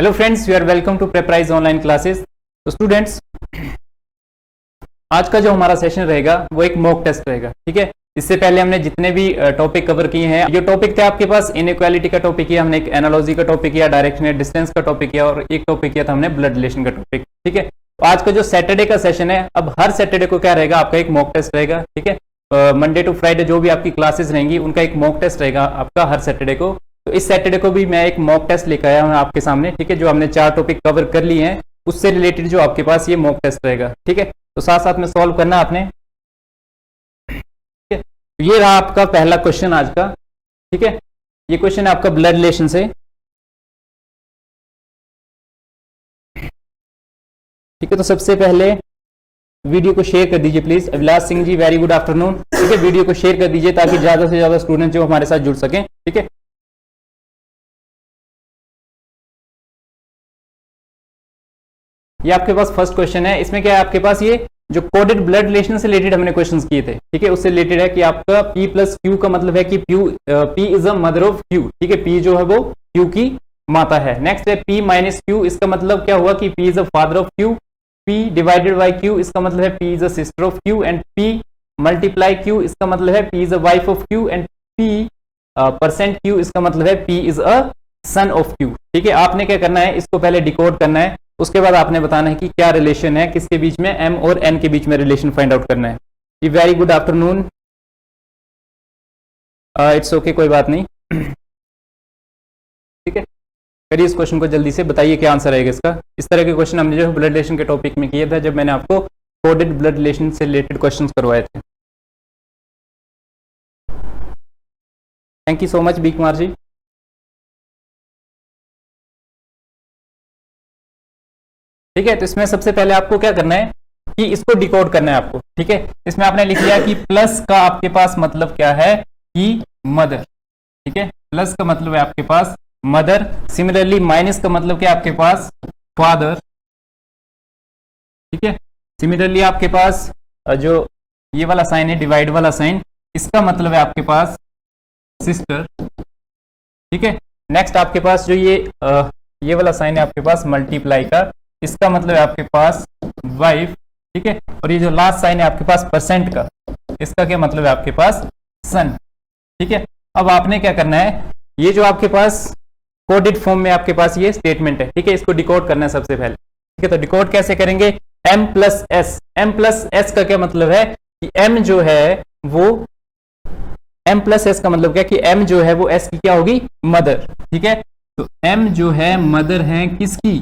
Hello friends, you are welcome to prepraise online classes. तो students, आज का जो हमारा सेशन रहेगा वो एक मॉक टेस्ट रहेगा। ठीक है, इससे पहले हमने जितने भी टॉपिक कवर किए हैं, जो टॉपिक थे आपके पास इनइक्वालिटी का टॉपिक किया हमने, एक एनालॉजी का टॉपिक किया, डायरेक्शन एंड डिस्टेंस का टॉपिक किया और एक टॉपिक किया था हमने ब्लड रिलेशन का टॉपिक। ठीक है, तो आज का जो सैटरडे का सेशन है, अब हर सैटरडे को क्या रहेगा, आपका एक मॉक टेस्ट रहेगा। ठीक है, मंडे टू फ्राइडे जो भी आपकी क्लासेस रहेंगी उनका एक मॉक टेस्ट रहेगा आपका हर सैटरडे को। तो इस सैटरडे को भी मैं एक मॉक टेस्ट लेकर आया हूं आपके सामने। ठीक है, जो हमने 4 टॉपिक कवर कर लिए हैं उससे रिलेटेड जो आपके पास ये मॉक टेस्ट रहेगा। ठीक है, तो साथ साथ में सॉल्व करना आपने। ठीक है, तो ये रहा आपका पहला क्वेश्चन आज का। ठीक है, ये क्वेश्चन है आपका ब्लड रिलेशन से। ठीक है, तो सबसे पहले वीडियो को शेयर कर दीजिए please. Abhilash Singh ji, very good afternoon. ठीक है, वीडियो को शेयर कर दीजिए ताकि ज्यादा से ज्यादा स्टूडेंट जो हमारे साथ जुड़ सकें। ठीक है, ये आपके पास फर्स्ट क्वेश्चन है। इसमें क्या है, आपके पास ये जो कोडेड ब्लड रिलेशन से रिलेटेड हमने क्वेश्चंस किए थे। ठीक है, उससे रिलेटेड है कि आपका P प्लस Q का मतलब है कि P is a mother of Q। ठीक है, P जो है वो Q की माता है। नेक्स्ट है P माइनस Q, इसका मतलब क्या हुआ कि P is a father of Q। P divided by Q, इसका मतलब है P is a sister of Q। And P multiply Q, इसका मतलब है P is a wife of Q। And P percent Q, इसका मतलब है P is a son of Q। ठीक है, आपने क्या करना है, इसको पहले डिकोड करना है, उसके बाद आपने बताना है कि क्या रिलेशन है, किसके बीच में, M और N के बीच में रिलेशन फाइंड आउट करना है। जी very good afternoon. It's okay, कोई बात नहीं। ठीक है, करिए इस क्वेश्चन को जल्दी से, बताइए क्या आंसर आएगा इसका। इस तरह के क्वेश्चन हमने जो ब्लड रिलेशन के टॉपिक में किए थे, जब मैंने आपको कोडेड ब्लड रिलेशन से रिलेटेड क्वेश्चन करवाए थे। Thank you so much B Kumar ji. ठीक है, तो इसमें सबसे पहले आपको क्या करना है कि इसको डिकोड करना है आपको। ठीक है, इसमें आपने लिख लिया कि प्लस का आपके पास मतलब क्या है कि मदर। ठीक है, प्लस का मतलब है आपके पास मदर। सिमिलरली माइनस का मतलब क्या है आपके पास फादर। ठीक है, सिमिलरली आपके पास जो ये वाला साइन है, डिवाइड वाला साइन, इसका मतलब है आपके पास सिस्टर। ठीक है, नेक्स्ट आपके पास जो ये वाला साइन है आपके पास मल्टीप्लाई का, इसका मतलब है आपके पास वाइफ। ठीक है, और ये जो लास्ट साइन है आपके पास परसेंट का, इसका क्या मतलब है आपके पास सन। ठीक है, अब आपने क्या करना है, ये जो आपके पास कोडेड फॉर्म में आपके पास ये स्टेटमेंट है। ठीक है, इसको डिकोड करना है सबसे पहले। ठीक है, तो डिकोड कैसे करेंगे, M plus S. M plus S का क्या मतलब है कि M जो है वो, M प्लस एस का मतलब क्या कि M जो है वो S की क्या होगी, मदर। ठीक है, तो M जो है मदर है किसकी,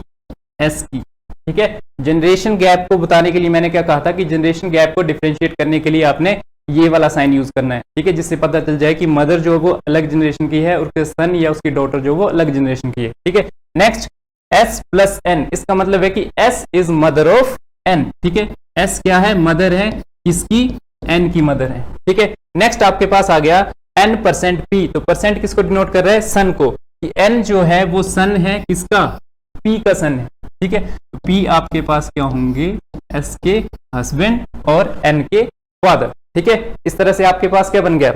S की। ठीक है, जनरेशन गैप को बताने के लिए मैंने क्या कहा था कि जनरेशन गैप को डिफरेंशिएट करने के लिए आपने ये वाला साइन यूज करना है। ठीक है, जिससे पता चल जाए कि मदर जो है वो अलग जनरेशन की है और उसके सन या उसकी डॉटर जो वो अलग जनरेशन की है। ठीक है, नेक्स्ट S प्लस N, इसका मतलब है कि S is mother of N। ठीक है, S क्या है, मदर है किसकी, N की मदर है। ठीक है, नेक्स्ट आपके पास आ गया N परसेंट P। तो परसेंट किसको डिनोट कर रहा है, सन को, कि N जो है वो सन है किसका, P का सन है। ठीक है, तो P आपके पास क्या होंगे, S के हस्बैंड और N के फादर। ठीक है, इस तरह से आपके पास क्या बन गया।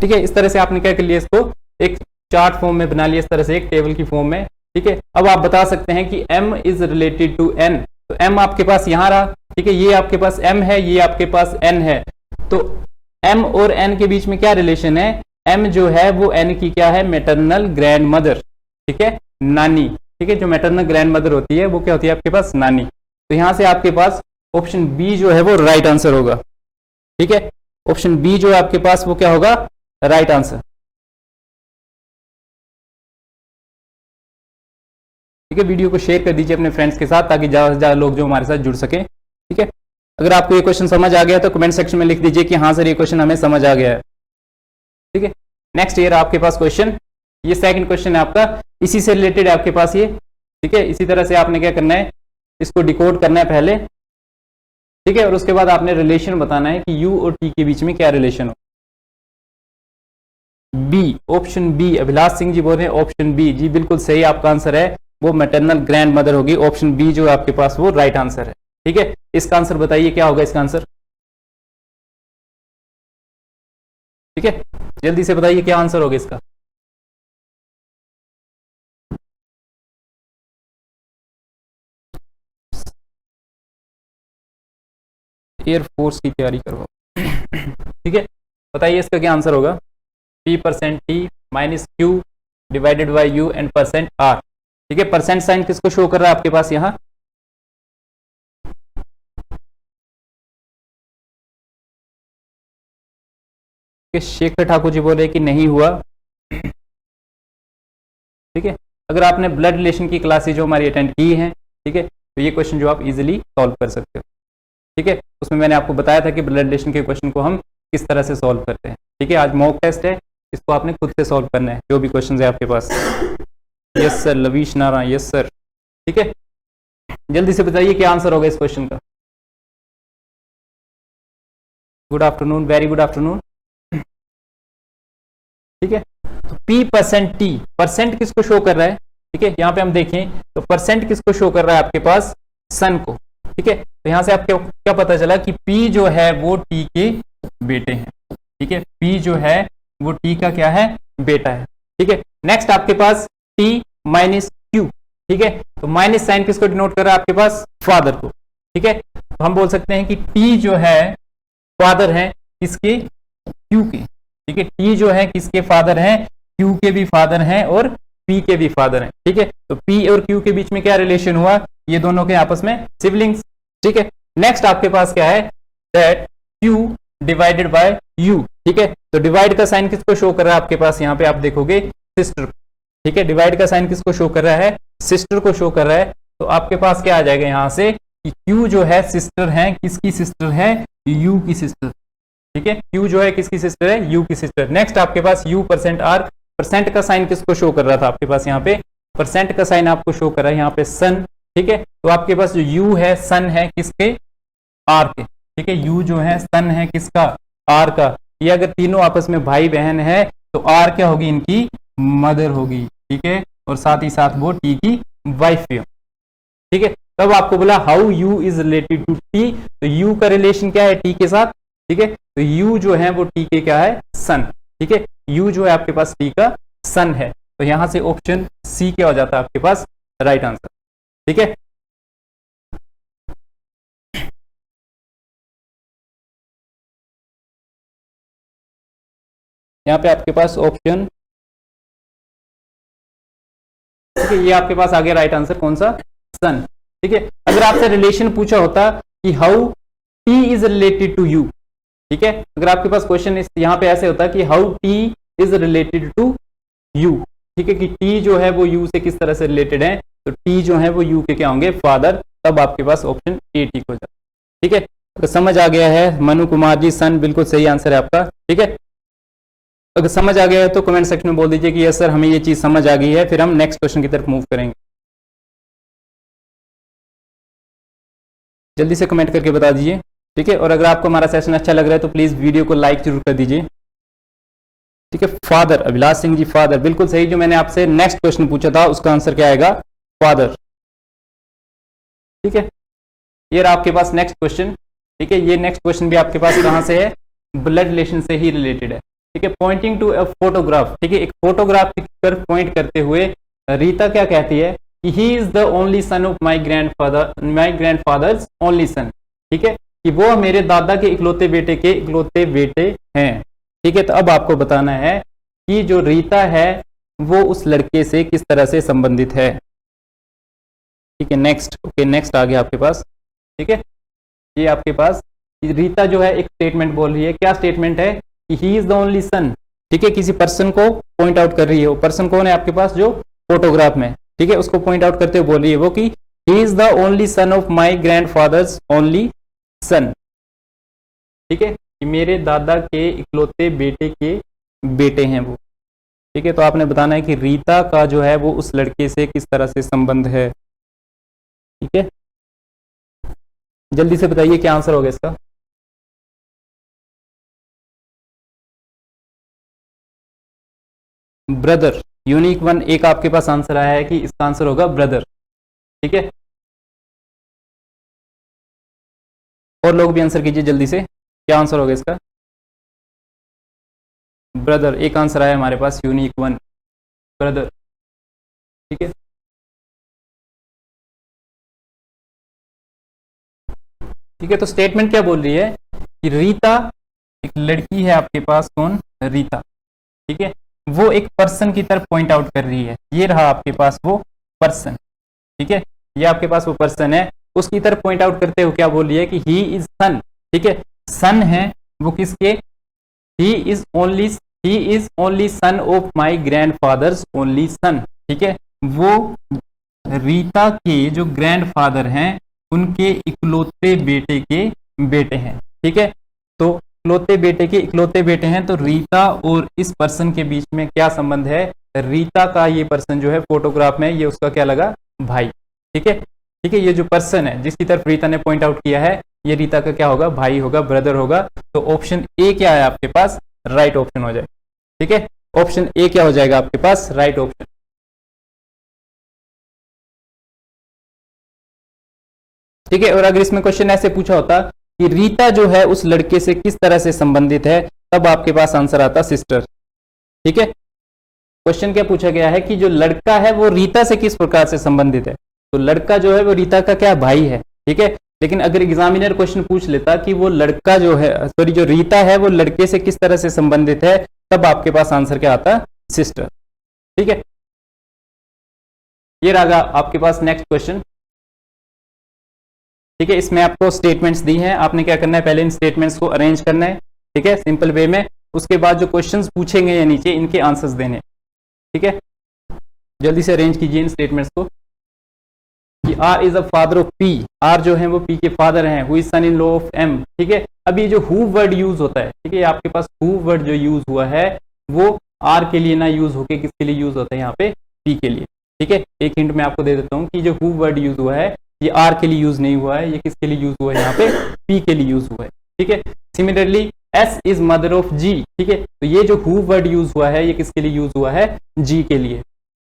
ठीक है, इस तरह से आपने क्या कर लिया, इसको एक चार्ट फॉर्म में बना लिया, इस तरह से एक टेबल की फॉर्म में। ठीक है, अब आप बता सकते हैं कि M is related to N। तो M आपके पास यहां रहा। ठीक है, ये आपके पास M है, ये आपके पास N है। तो M और N के बीच में क्या रिलेशन है, M जो है वो N की क्या है, मैटरनल ग्रैंड मदर। ठीक है, नानी। ठीक है, जो मैटरनल ग्रैंड मदर होती है वो क्या होती है आपके पास, नानी। तो यहां से आपके पास ऑप्शन बी जो है वो राइट आंसर होगा। ठीक है, ऑप्शन बी जो है आपके पास वो क्या होगा, राइट आंसर। ठीक है, वीडियो को शेयर कर दीजिए अपने फ्रेंड्स के साथ ताकि ज्यादा से ज्यादा लोग जो हमारे साथ जुड़ सके। ठीक है, अगर आपको ये क्वेश्चन समझ आ गया तो कमेंट सेक्शन में लिख दीजिए कि हाँ सर ये क्वेश्चन हमें समझ आ गया है। ठीक है, नेक्स्ट ईयर आपके पास क्वेश्चन, ये सेकंड क्वेश्चन है आपका, इसी से रिलेटेड है आपके पास ये। ठीक है, इसी तरह से आपने क्या करना है, इसको डिकोड करना है पहले। ठीक है, और उसके बाद आपने रिलेशन बताना है कि U और T के बीच में क्या रिलेशन हो। B, option B, Abhilash Singh ji बोल रहे हैं ऑप्शन बी। जी बिल्कुल सही आपका आंसर है, वो मैटरनल ग्रैंड मदर होगी। ऑप्शन बी जो आपके पास वो राइट आंसर है। ठीक है, इसका आंसर बताइए क्या होगा इसका आंसर। ठीक है, जल्दी से बताइए क्या आंसर होगा इसका। एयरफोर्स की तैयारी करवाओ। ठीक है, बताइए इसका क्या आंसर होगा। P% T minus Q divided by U and %R। ठीक है, परसेंट साइन किसको शो कर रहा है आपके पास यहाँ, शेखर ठाकुर जी बोले कि नहीं हुआ। ठीक है, अगर आपने ब्लड रिलेशन की क्लासेज जो हमारी अटेंड की हैं, ठीक है, तो ये क्वेश्चन जो आप इजीली सॉल्व कर सकते हो। ठीक है, उसमें मैंने आपको बताया था कि ब्लड रिलेशन के क्वेश्चन को हम किस तरह से सॉल्व करते हैं। ठीक है, आज मॉक टेस्ट है, इसको आपने खुद से सॉल्व करना है, जो भी क्वेश्चन है आपके पास। Yes sir, Lavish Narayan, yes sir. ठीक है, जल्दी से बताइए क्या आंसर होगा इस क्वेश्चन का। Good afternoon, very good afternoon. ठीक है, तो P%T, परसेंट किसको शो कर रहा है। ठीक है, यहाँ पे हम देखें तो परसेंट किसको शो कर रहा है आपके पास, सन को। ठीक है, तो यहां से आपको क्या पता चला कि P जो है वो T के बेटे हैं। ठीक है, P जो है वो T का क्या है, बेटा है। ठीक है, नेक्स्ट आपके पास T माइनस Q। ठीक है, तो माइनस साइन किसको डिनोट कर रहा है आपके पास, फादर को। ठीक है, तो हम बोल सकते हैं कि T जो है फादर है किसके, Q के। ठीक है, T जो है किसके फादर हैं, Q के भी फादर हैं और P के भी फादर हैं। ठीक है, तो P और Q के बीच में क्या रिलेशन हुआ, ये दोनों के आपस में सिबलिंग्स। ठीक है, नेक्स्ट आपके पास क्या है, that Q divided by U। ठीक है, तो डिवाइड का साइन किसको शो कर रहा है आपके पास, यहाँ पे आप देखोगे सिस्टर। ठीक है, डिवाइड का साइन किसको शो कर रहा है, सिस्टर को शो कर रहा है। तो आपके पास क्या आ जाएगा यहाँ से कि Q जो है सिस्टर है, किसकी सिस्टर है, U की सिस्टर। ठीक है, Q जो है किसकी सिस्टर है, U की सिस्टर। नेक्स्ट आपके पास U %R, परसेंट का साइन किसको शो कर रहा था आपके पास, यहाँ पे परसेंट का साइन आपको शो कर रहा है यहाँ पे सन। ठीक है, तो आपके पास जो U है सन है किसके, R के। ठीक है, U जो है सन है किसका, R का। ये अगर तीनों आपस में भाई बहन है तो R क्या होगी, इनकी मदर होगी। ठीक है, और साथ ही साथ वो T की वाइफ भी हो। ठीक है, तब आपको बोला how U is related to T, तो U का रिलेशन क्या है T के साथ। ठीक है, तो U जो है वो T के क्या है, सन। ठीक है, U जो है आपके पास T का सन है, तो यहां से ऑप्शन C क्या हो जाता है आपके पास राइट आंसर। ठीक है, यहाँ पे आपके पास ऑप्शन, ठीक है, ये आपके पास आ गया राइट आंसर, कौन सा, सन। ठीक है, अगर आपसे रिलेशन पूछा होता कि how T is related to U। ठीक है, अगर आपके पास क्वेश्चन यहाँ पे ऐसे होता कि how T is related to U। ठीक है, कि T जो है वो U से किस तरह से रिलेटेड है, तो T जो है वो U के क्या होंगे, फादर। तब आपके पास ऑप्शन ए ठीक हो जाए। ठीक है, तो समझ आ गया है मनु कुमार जी, सन बिल्कुल सही आंसर है आपका। ठीक है, अगर समझ आ गया है तो कमेंट सेक्शन में बोल दीजिए कि यस सर हमें ये चीज समझ आ गई है, फिर हम नेक्स्ट क्वेश्चन की तरफ मूव करेंगे। जल्दी से कमेंट करके बता दीजिए। ठीक है, और अगर आपको हमारा सेशन अच्छा लग रहा है तो प्लीज वीडियो को लाइक जरूर कर दीजिए। ठीक है, फादर, अभिलाष सिंह जी फादर बिल्कुल सही। जो मैंने आपसे नेक्स्ट क्वेश्चन पूछा था उसका आंसर क्या आएगा, फादर। ठीक है, ये रहा आपके पास नेक्स्ट क्वेश्चन। ठीक है, ये नेक्स्ट क्वेश्चन भी आपके पास कहां से है, ब्लड रिलेशन से ही रिलेटेड है। ठीक है, पॉइंटिंग टू अ फोटोग्राफ। ठीक है, एक फोटोग्राफ की तरफ पॉइंट करते हुए रीता क्या कहती है कि he is the only son of my grandfathers only son. ठीक है, कि वो मेरे दादा के इकलौते बेटे के इकलौते बेटे हैं। ठीक है, तो अब आपको बताना है कि जो रीता है वो उस लड़के से किस तरह से संबंधित है। ठीक है, नेक्स्ट, ओके नेक्स्ट आ गया आपके पास। ठीक है, ये आपके पास रीता जो है एक स्टेटमेंट बोल रही है, क्या स्टेटमेंट है कि he is the only son. ठीक है, किसी पर्सन को पॉइंट आउट कर रही है। वो पर्सन कौन है आपके पास, जो फोटोग्राफ में। ठीक है, उसको पॉइंट आउट करते हुए बोल रही है वो कि he is the only son of my grandfathers only son. ठीक है, कि मेरे दादा के इकलौते बेटे के बेटे हैं वो। ठीक है, तो आपने बताना है कि रीता का जो है वो उस लड़के से किस तरह से संबंध है। ठीक है, जल्दी से बताइए क्या आंसर होगा इसका। ब्रदर, यूनिक वन एक आपके पास आंसर आया है कि इसका आंसर होगा ब्रदर। ठीक है, और लोग भी आंसर कीजिए जल्दी से, क्या आंसर होगा इसका। ब्रदर एक आंसर आया हमारे पास, यूनिक वन, ब्रदर। ठीक है, ठीक है, तो स्टेटमेंट क्या बोल रही है कि रीता एक लड़की है आपके पास, कौन, रीता, ठीक है, वो एक पर्सन की तरफ पॉइंट आउट कर रही है, ये रहा आपके पास वो पर्सन, ठीक है, ये आपके पास वो पर्सन है, उसकी तरफ पॉइंट आउट करते हुए क्या बोल रही है कि ही इज सन, ठीक है, सन है वो किसके, he is only son of my grandfathers only son, ठीक है, वो रीता के जो ग्रैंडफादर हैं उनके इकलौते बेटे के बेटे हैं, ठीक है, तो इकलौते बेटे के इकलौते बेटे हैं, तो रीता और इस पर्सन के बीच में क्या संबंध है, रीता का ये पर्सन जो है फोटोग्राफ में, ये उसका क्या लगा, भाई, ठीक है, ठीक है, ये जो पर्सन है जिसकी तरफ रीता ने पॉइंट आउट किया है, ये रीता का क्या होगा, भाई होगा, ब्रदर होगा, तो ऑप्शन ए क्या है आपके पास, राइट ऑप्शन हो जाए, ठीक है, ऑप्शन ए क्या हो जाएगा आपके पास, राइट ऑप्शन। ठीक है, और अगर इसमें क्वेश्चन ऐसे पूछा होता कि रीता जो है उस लड़के से किस तरह से संबंधित है, तब आपके पास आंसर आता सिस्टर, ठीक है, क्वेश्चन क्या पूछा गया है कि जो लड़का है वो रीता से किस प्रकार से संबंधित है, तो लड़का जो है वो रीता का क्या, भाई है, ठीक है, लेकिन अगर एग्जामिनर क्वेश्चन पूछ लेता कि वो लड़का जो है, सॉरी जो रीता है वो लड़के से किस तरह से संबंधित है, तब आपके पास आंसर क्या आता, सिस्टर, ठीक है, ये रहा आपके पास नेक्स्ट क्वेश्चन, ठीक है, इसमें आपको स्टेटमेंट्स दी हैं, आपने क्या करना है, पहले इन स्टेटमेंट्स को अरेंज करना है, ठीक है, सिंपल वे में, उसके बाद जो क्वेश्चंस पूछेंगे या नीचे इनके आंसर्स देने, ठीक है, जल्दी से अरेंज कीजिए इन स्टेटमेंट्स को, कि R is a father of P, R जो है वो पी के फादर हैं, who is son in law of M, ठीक है, अब ये जो हु वर्ड यूज होता है, ठीक है, आपके पास हु वर्ड जो यूज हुआ है वो आर के लिए ना यूज होके किसके लिए यूज होता है, यहाँ पे पी के लिए, ठीक है, एक हिंट मैं आपको दे देता हूँ कि जो हु वर्ड यूज हुआ है ये आर के लिए यूज नहीं हुआ है, ये किसके लिए यूज हुआ है, यहाँ पे पी के लिए यूज हुआ है, ठीक है, similarly S is mother of G, ठीक है, तो ये जो हु वर्ड यूज हुआ है ये किसके लिए यूज हुआ है, जी के लिए,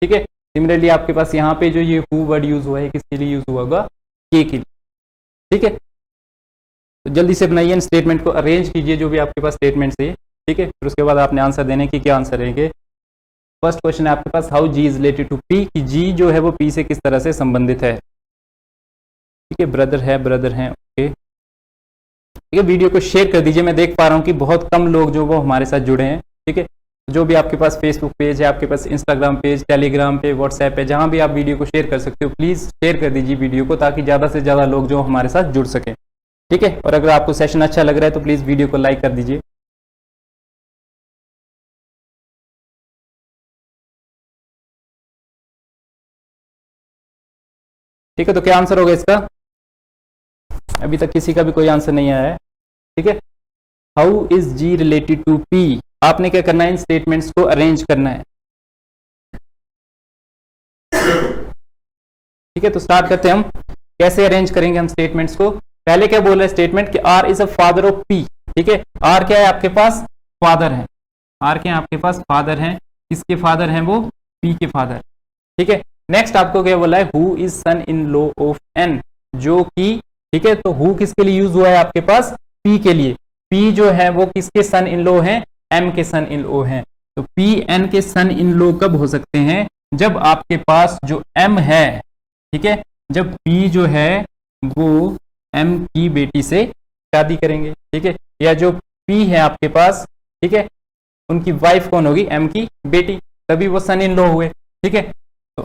ठीक है, सिमिलरली आपके पास यहाँ पे जो ये हु वर्ड यूज हुआ है किसके लिए यूज हुआ होगा, के के लिए, ठीक है, तो जल्दी से बनाइए इन स्टेटमेंट को, अरेंज कीजिए जो भी आपके पास स्टेटमेंट है, ठीक है, फिर उसके बाद आपने आंसर देने की, क्या आंसर रहेंगे, फर्स्ट क्वेश्चन है आपके पास how G is related to P, कि जी जो है वो पी से किस तरह से संबंधित है, ठीक है, ब्रदर है, ओके, ठीक है, वीडियो को शेयर कर दीजिए, मैं देख पा रहा हूँ कि बहुत कम लोग जो वो हमारे साथ जुड़े हैं, ठीक है, जो भी आपके पास फेसबुक पेज है, आपके पास इंस्टाग्राम पेज, टेलीग्राम पे, व्हाट्सएप पे, जहां भी आप वीडियो को शेयर कर सकते हो, प्लीज शेयर कर दीजिए वीडियो को, ताकि ज्यादा से ज्यादा लोग जो हमारे साथ जुड़ सके, ठीक है, और अगर आपको सेशन अच्छा लग रहा है तो प्लीज वीडियो को लाइक कर दीजिए। ठीक है, तो क्या आंसर होगा इसका, अभी तक किसी का भी कोई आंसर नहीं आया है, ठीक है, how is G related to P, आपने क्या करना है, इन स्टेटमेंट्स को अरेंज करना है, ठीक है, तो स्टार्ट करते हैं हम, कैसे अरेंज करेंगे हम स्टेटमेंट्स को, पहले क्या बोल रहा है स्टेटमेंट कि R is a father of P, ठीक है, आर क्या है आपके पास, फादर है, आर क्या है आपके पास, फादर है, किसके फादर हैं वो, पी के फादर, ठीक है, नेक्स्ट आपको क्या बोला है, who is son in law of N, जो कि, ठीक है, तो हु किसके लिए यूज हुआ है आपके पास, पी के लिए, पी जो है वो किसके सन इन लॉ है, एम के सन इन लॉ है, तो पी एन के सन इन लॉ कब हो सकते हैं, जब आपके पास जो एम है, ठीक है, जब पी जो है वो एम की बेटी से शादी करेंगे, ठीक है, या जो पी है आपके पास, ठीक है, उनकी वाइफ कौन होगी, एम की बेटी, तभी वो सन इन लॉ हुए, ठीक है, तो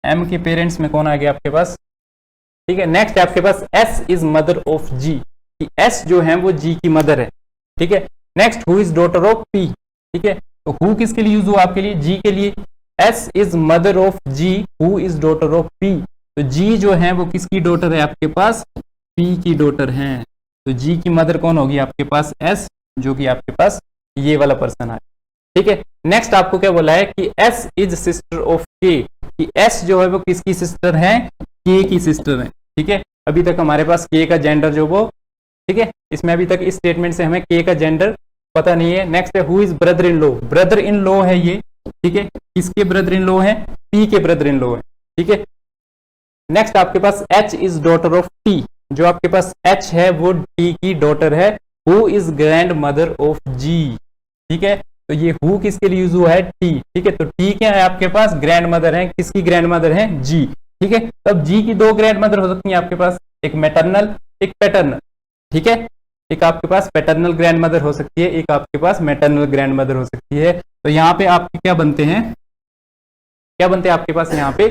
एम के पेरेंट्स में कौन आ गया आपके पास, ठीक है, नेक्स्ट आपके पास S is mother of G, S जो है वो जी की मदर है, ठीक है, next who is daughter of P, ठीक है, तो हु किसके लिए यूज हुआ आपके लिए, जी के लिए, S is mother of G, who is daughter of P, तो जी जो है वो किसकी डॉटर है आपके पास, पी की डॉटर है, तो जी की मदर कौन होगी आपके पास, एस, जो कि आपके पास ये वाला पर्सन है, ठीक है, नेक्स्ट आपको क्या बोला है कि एस इज सिस्टर ऑफ के, कि एस जो है वो किसकी सिस्टर है, के की सिस्टर है, ठीक है, अभी तक हमारे पास के का जेंडर जो वो, ठीक है, इसमें अभी तक इस स्टेटमेंट से हमें के का जेंडर पता नहीं है, नेक्स्ट है who is brother in law, brother in law है ये, ठीक है, किसके ब्रदर इन लॉ है, पी के ब्रदर इन लॉ है, ठीक है, नेक्स्ट आपके पास H is daughter of T, जो आपके पास एच है वो टी की डॉटर है, who is grand mother of G, ठीक है, तो ये हु किसके लिए यूज हुआ है, टी, ठीक है, तो टी क्या है आपके पास, ग्रैंड मदर है, किसकी ग्रैंड मदर है, जी, ठीक है, तब जी की दो ग्रैंड मदर हो सकती है आपके पास, एक मैटरनल, एक पैटर्नल। ठीक है, एक आपके पास पैटर्नल ग्रैंड मदर हो सकती है, एक आपके पास मैटरनल ग्रैंड मदर हो सकती है। तो यहाँ पे आपके क्या बनते हैं, क्या बनते हैं आपके पास यहाँ पे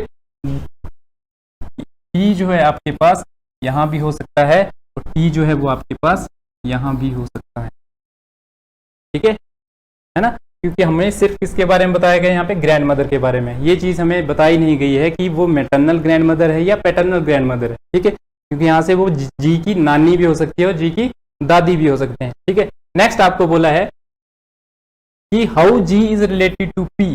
टी जो है आपके पास यहाँ भी हो सकता है और टी जो है वो आपके पास यहाँ भी हो सकता है। ठीक है ना, क्योंकि हमें सिर्फ किसके बारे में बताया गया यहाँ पे, ग्रैंड मदर के बारे में। ये चीज हमें बताई नहीं गई है कि वो मैटरनल ग्रैंड मदर है या पैटर्नल ग्रैंड मदर है। ठीक है, क्योंकि यहाँ से वो जी की नानी भी हो सकती है और जी की दादी भी हो सकते हैं। ठीक है, नेक्स्ट आपको बोला है कि how G is related to P.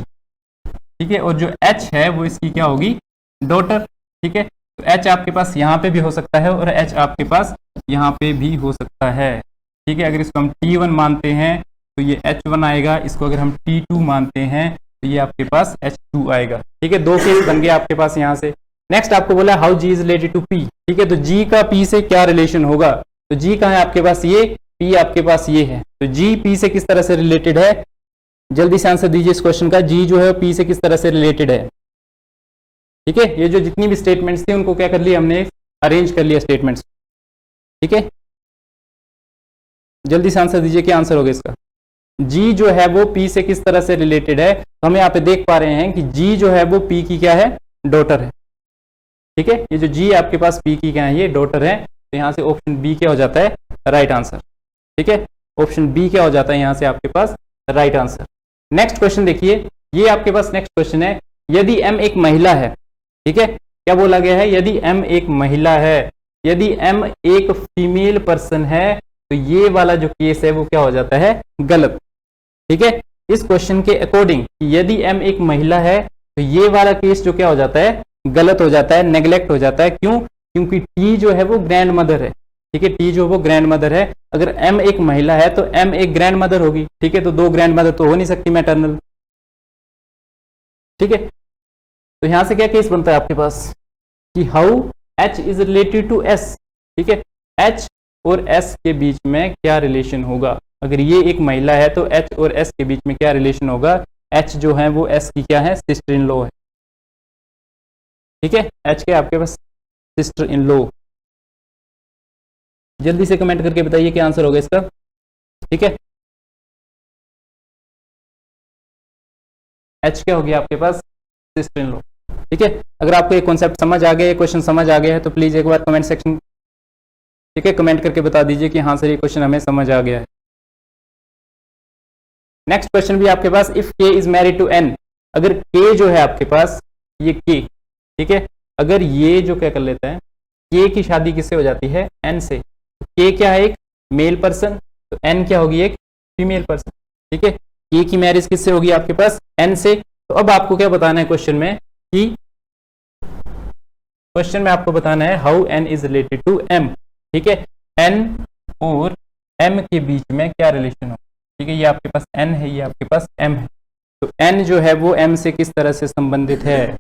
ठीक है, और जो एच है वो इसकी क्या होगी, डॉटर। ठीक है, तो एच आपके पास यहाँ पे भी हो सकता है और एच आपके पास यहाँ पे भी हो सकता है। ठीक है, अगर इसको हम T1 मानते हैं तो ये H1 आएगा, इसको अगर हम T2 मानते हैं तो ये आपके पास H2 आएगा। ठीक है, दो केस बन गए आपके पास यहाँ से। नेक्स्ट आपको बोला how G is related to P. ठीक है, तो जी का पी से क्या रिलेशन होगा, तो जी कहाँ है आपके पास, ये पी आपके पास ये है, तो जी पी से किस तरह से रिलेटेड है, जल्दी से आंसर दीजिए इस क्वेश्चन का। जी जो है पी से किस तरह से रिलेटेड है। ठीक है, ये जो जितनी भी स्टेटमेंट्स थी उनको क्या कर लिया हमने, अरेंज कर लिया स्टेटमेंट्स। ठीक है, जल्दी से आंसर दीजिए, क्या आंसर होगा इसका। जी जो है वो पी से किस तरह से रिलेटेड है, तो हम यहाँ पे देख पा रहे हैं कि जी जो है वो पी की क्या है, डॉटर है। ठीक है, ये जो जी आपके पास पी की क्या है, ये डॉटर है। तो यहाँ से ऑप्शन बी क्या हो जाता है, राइट आंसर। ठीक है, ऑप्शन बी क्या हो जाता है यहाँ से आपके पास, राइट आंसर। नेक्स्ट क्वेश्चन देखिए, ये आपके पास नेक्स्ट क्वेश्चन है, यदि एम एक महिला है। ठीक है, क्या बोला गया है, यदि एम एक महिला है, यदि एम एक फीमेल पर्सन है, तो ये वाला जो केस है वो क्या हो जाता है, गलत। ठीक है, इस क्वेश्चन के अकॉर्डिंग यदि एम एक महिला है तो ये वाला केस जो क्या हो जाता है, गलत हो जाता है, नेग्लेक्ट हो जाता है। क्यों, क्योंकि टी जो है वो ग्रैंड मदर है। ठीक है, टी जो वो ग्रैंड मदर है, अगर एम एक महिला है तो एम एक ग्रैंड मदर होगी। ठीक है, तो दो ग्रैंड मदर तो हो नहीं सकती मैटरनल। ठीक है, तो यहां से क्या केस बनता है आपके पास कि how H is related to S. ठीक है, एच और एस के बीच में क्या रिलेशन होगा, अगर ये एक महिला है तो एच और एस के बीच में क्या रिलेशन होगा, एच जो है वो एस की क्या है, सिस्टर इन लॉ है। ठीक है, एच के आपके पास सिस्टर इन लॉ। जल्दी से कमेंट करके बताइए क्या आंसर होगा इसका। ठीक है, एच क्या हो गया आपके पास, सिस्टर इन लॉ। ठीक है, अगर आपको ये कॉन्सेप्ट समझ आ गया, क्वेश्चन समझ आ गया है तो प्लीज एक बार कमेंट सेक्शन, ठीक है, कमेंट करके बता दीजिए कि हाँ सर ये क्वेश्चन हमें समझ आ गया है। नेक्स्ट क्वेश्चन भी आपके पास, इफ के इज मैरिड टू एन। अगर के जो है आपके पास ये के, ठीक है, अगर ये जो क्या कर लेता है, के की शादी किससे हो जाती है, एन से। के क्या है, एक मेल पर्सन, तो एन क्या होगी, एक फीमेल पर्सन। ठीक है, के की मैरिज किससे होगी आपके पास, एन से। तो अब आपको क्या बताना है क्वेश्चन में, कि क्वेश्चन में आपको बताना है how N is related to M. ठीक है, एन और एम के बीच में क्या रिलेशन हो। ठीक है, ये आपके पास एन है, ये आपके पास एम है, तो एन जो है वो एम से किस तरह से संबंधित है।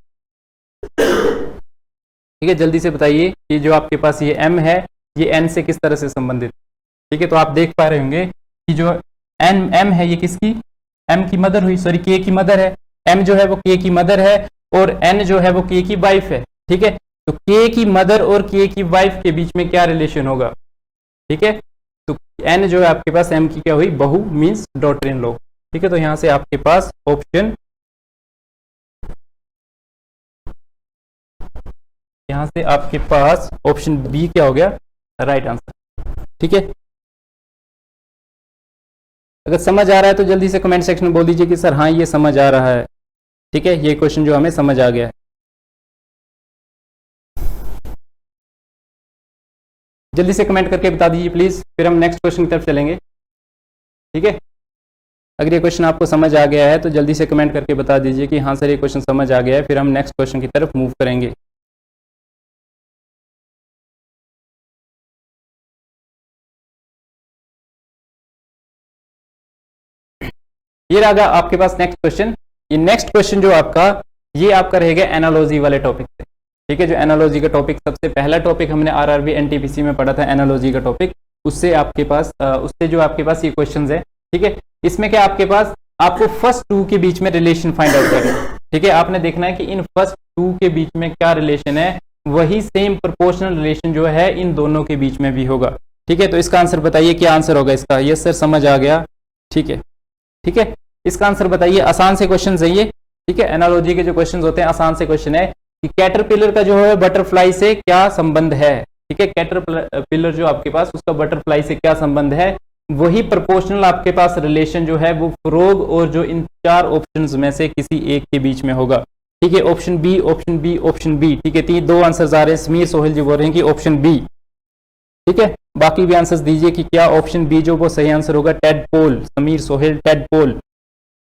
ठीक है, जल्दी से बताइए कि जो आपके पास ये एम है ये एन से किस तरह से संबंधित। ठीक है, तो आप देख पा रहे होंगे कि जो एन एम है ये किसकी, एम की मदर हुई, सॉरी के की मदर है। एम जो है वो के की मदर है और एन जो है वो के की वाइफ है। ठीक है, तो के की मदर और के की वाइफ के बीच में क्या रिलेशन होगा। ठीक है, तो एन जो है आपके पास एम की क्या हुई, बहू, मींस डॉटर इन लॉ। ठीक है, तो यहां से आपके पास ऑप्शन, यहां से आपके पास ऑप्शन बी क्या हो गया, राइट आंसर। ठीक है, अगर समझ आ रहा है तो जल्दी से कमेंट सेक्शन में बोल दीजिए कि सर हाँ ये समझ आ रहा है। ठीक है, ये क्वेश्चन जो हमें समझ आ गया है। जल्दी से कमेंट करके बता दीजिए प्लीज, फिर हम नेक्स्ट क्वेश्चन की तरफ चलेंगे। ठीक है, अगर ये क्वेश्चन आपको समझ आ गया है तो जल्दी से कमेंट करके बता दीजिए कि हाँ सर ये क्वेश्चन समझ आ गया है, फिर हम नेक्स्ट क्वेश्चन की तरफ मूव करेंगे। ये रहा आपके पास नेक्स्ट क्वेश्चन। ये नेक्स्ट क्वेश्चन जो आपका, ये आपका रहेगा एनालॉजी वाले टॉपिक से। ठीक है, जो एनालॉजी का टॉपिक, सबसे पहला टॉपिक हमने आरआरबी एनटीपीसी में पढ़ा था एनालॉजी का टॉपिक, उससे आपके पास उससे जो आपके पास ये क्वेश्चंस है। ठीक है, इसमें क्या आपके पास, आपको फर्स्ट टू के बीच में रिलेशन फाइंड आउट करना है। ठीक है, आपने देखना है कि इन फर्स्ट टू के बीच में क्या रिलेशन है, वही सेम प्रोपोर्शनल रिलेशन जो है इन दोनों के बीच में भी होगा। ठीक है, तो इसका आंसर बताइए क्या आंसर होगा इसका। यस सर, समझ आ गया। ठीक है, ठीक है, इसका आंसर बताइए। आसान से क्वेश्चन है ये। ठीक है, एनालॉजी के जो क्वेश्चन होते हैं आसान से क्वेश्चन है कि कैटरपिलर का जो है बटरफ्लाई से क्या संबंध है। ठीक है, कैटरपिलर जो आपके पास उसका बटरफ्लाई से क्या संबंध है, वही प्रोपोर्शनल आपके पास रिलेशन जो है वो फ्रॉग और जो इन 4 ऑप्शंस में से किसी एक के बीच में होगा। ठीक है, option B, option B, option B. ठीक है, 2 आंसर्स आ रहे हैं। समीर सोहेल जी बोल रहे हैं कि ऑप्शन बी। ठीक है, बाकी भी आंसर्स दीजिए कि क्या ऑप्शन बी जो वो सही आंसर होगा। Tadpole, Sameer Sohail, tadpole.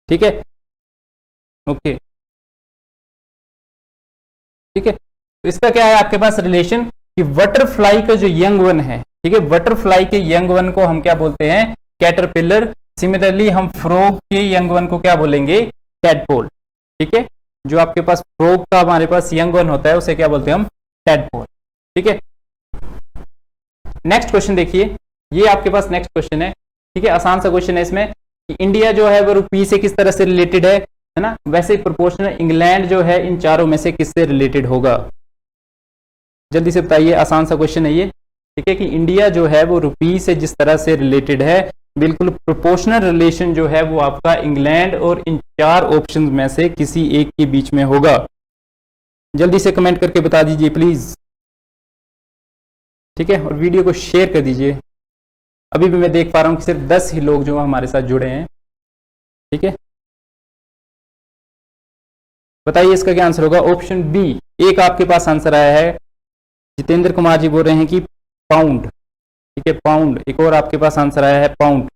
ठीक है, ओके, ठीक है, तो इसका क्या है आपके पास रिलेशन कि बटरफ्लाई का जो यंग वन है, ठीक है, बटरफ्लाई के यंग वन को हम क्या बोलते हैं, कैटरपिलर। सिमिलरली हम फ्रॉग के यंग वन को क्या बोलेंगे, टेडपोल। ठीक है, जो आपके पास फ्रॉग का हमारे पास यंग वन होता है उसे क्या बोलते हैं हम, टेडपोल। ठीक है, नेक्स्ट क्वेश्चन देखिए, ये आपके पास नेक्स्ट क्वेश्चन है। ठीक है, आसान सा क्वेश्चन है इसमें कि इंडिया जो है वो रुपी से किस तरह से रिलेटेड है ना, वैसे प्रोपोर्शनल इंग्लैंड जो है इन चारों में से किससे रिलेटेड होगा। जल्दी से बताइए, आसान सा क्वेश्चन है ये। ठीक है, कि इंडिया जो है वो रुपी से जिस तरह से रिलेटेड है, बिल्कुल प्रोपोर्शनल रिलेशन जो है वो आपका इंग्लैंड और इन 4 ऑप्शन में से किसी एक के बीच में होगा। जल्दी से कमेंट करके बता दीजिए प्लीज। ठीक है, और वीडियो को शेयर कर दीजिए। अभी भी मैं देख पा रहा हूं कि सिर्फ 10 ही लोग जो हमारे साथ जुड़े हैं। ठीक है, बताइए इसका क्या आंसर होगा। ऑप्शन बी, एक आपके पास आंसर आया है। जितेंद्र कुमार जी बोल रहे हैं कि पाउंड। ठीक है, पाउंड। एक और आपके पास आंसर आया है pound,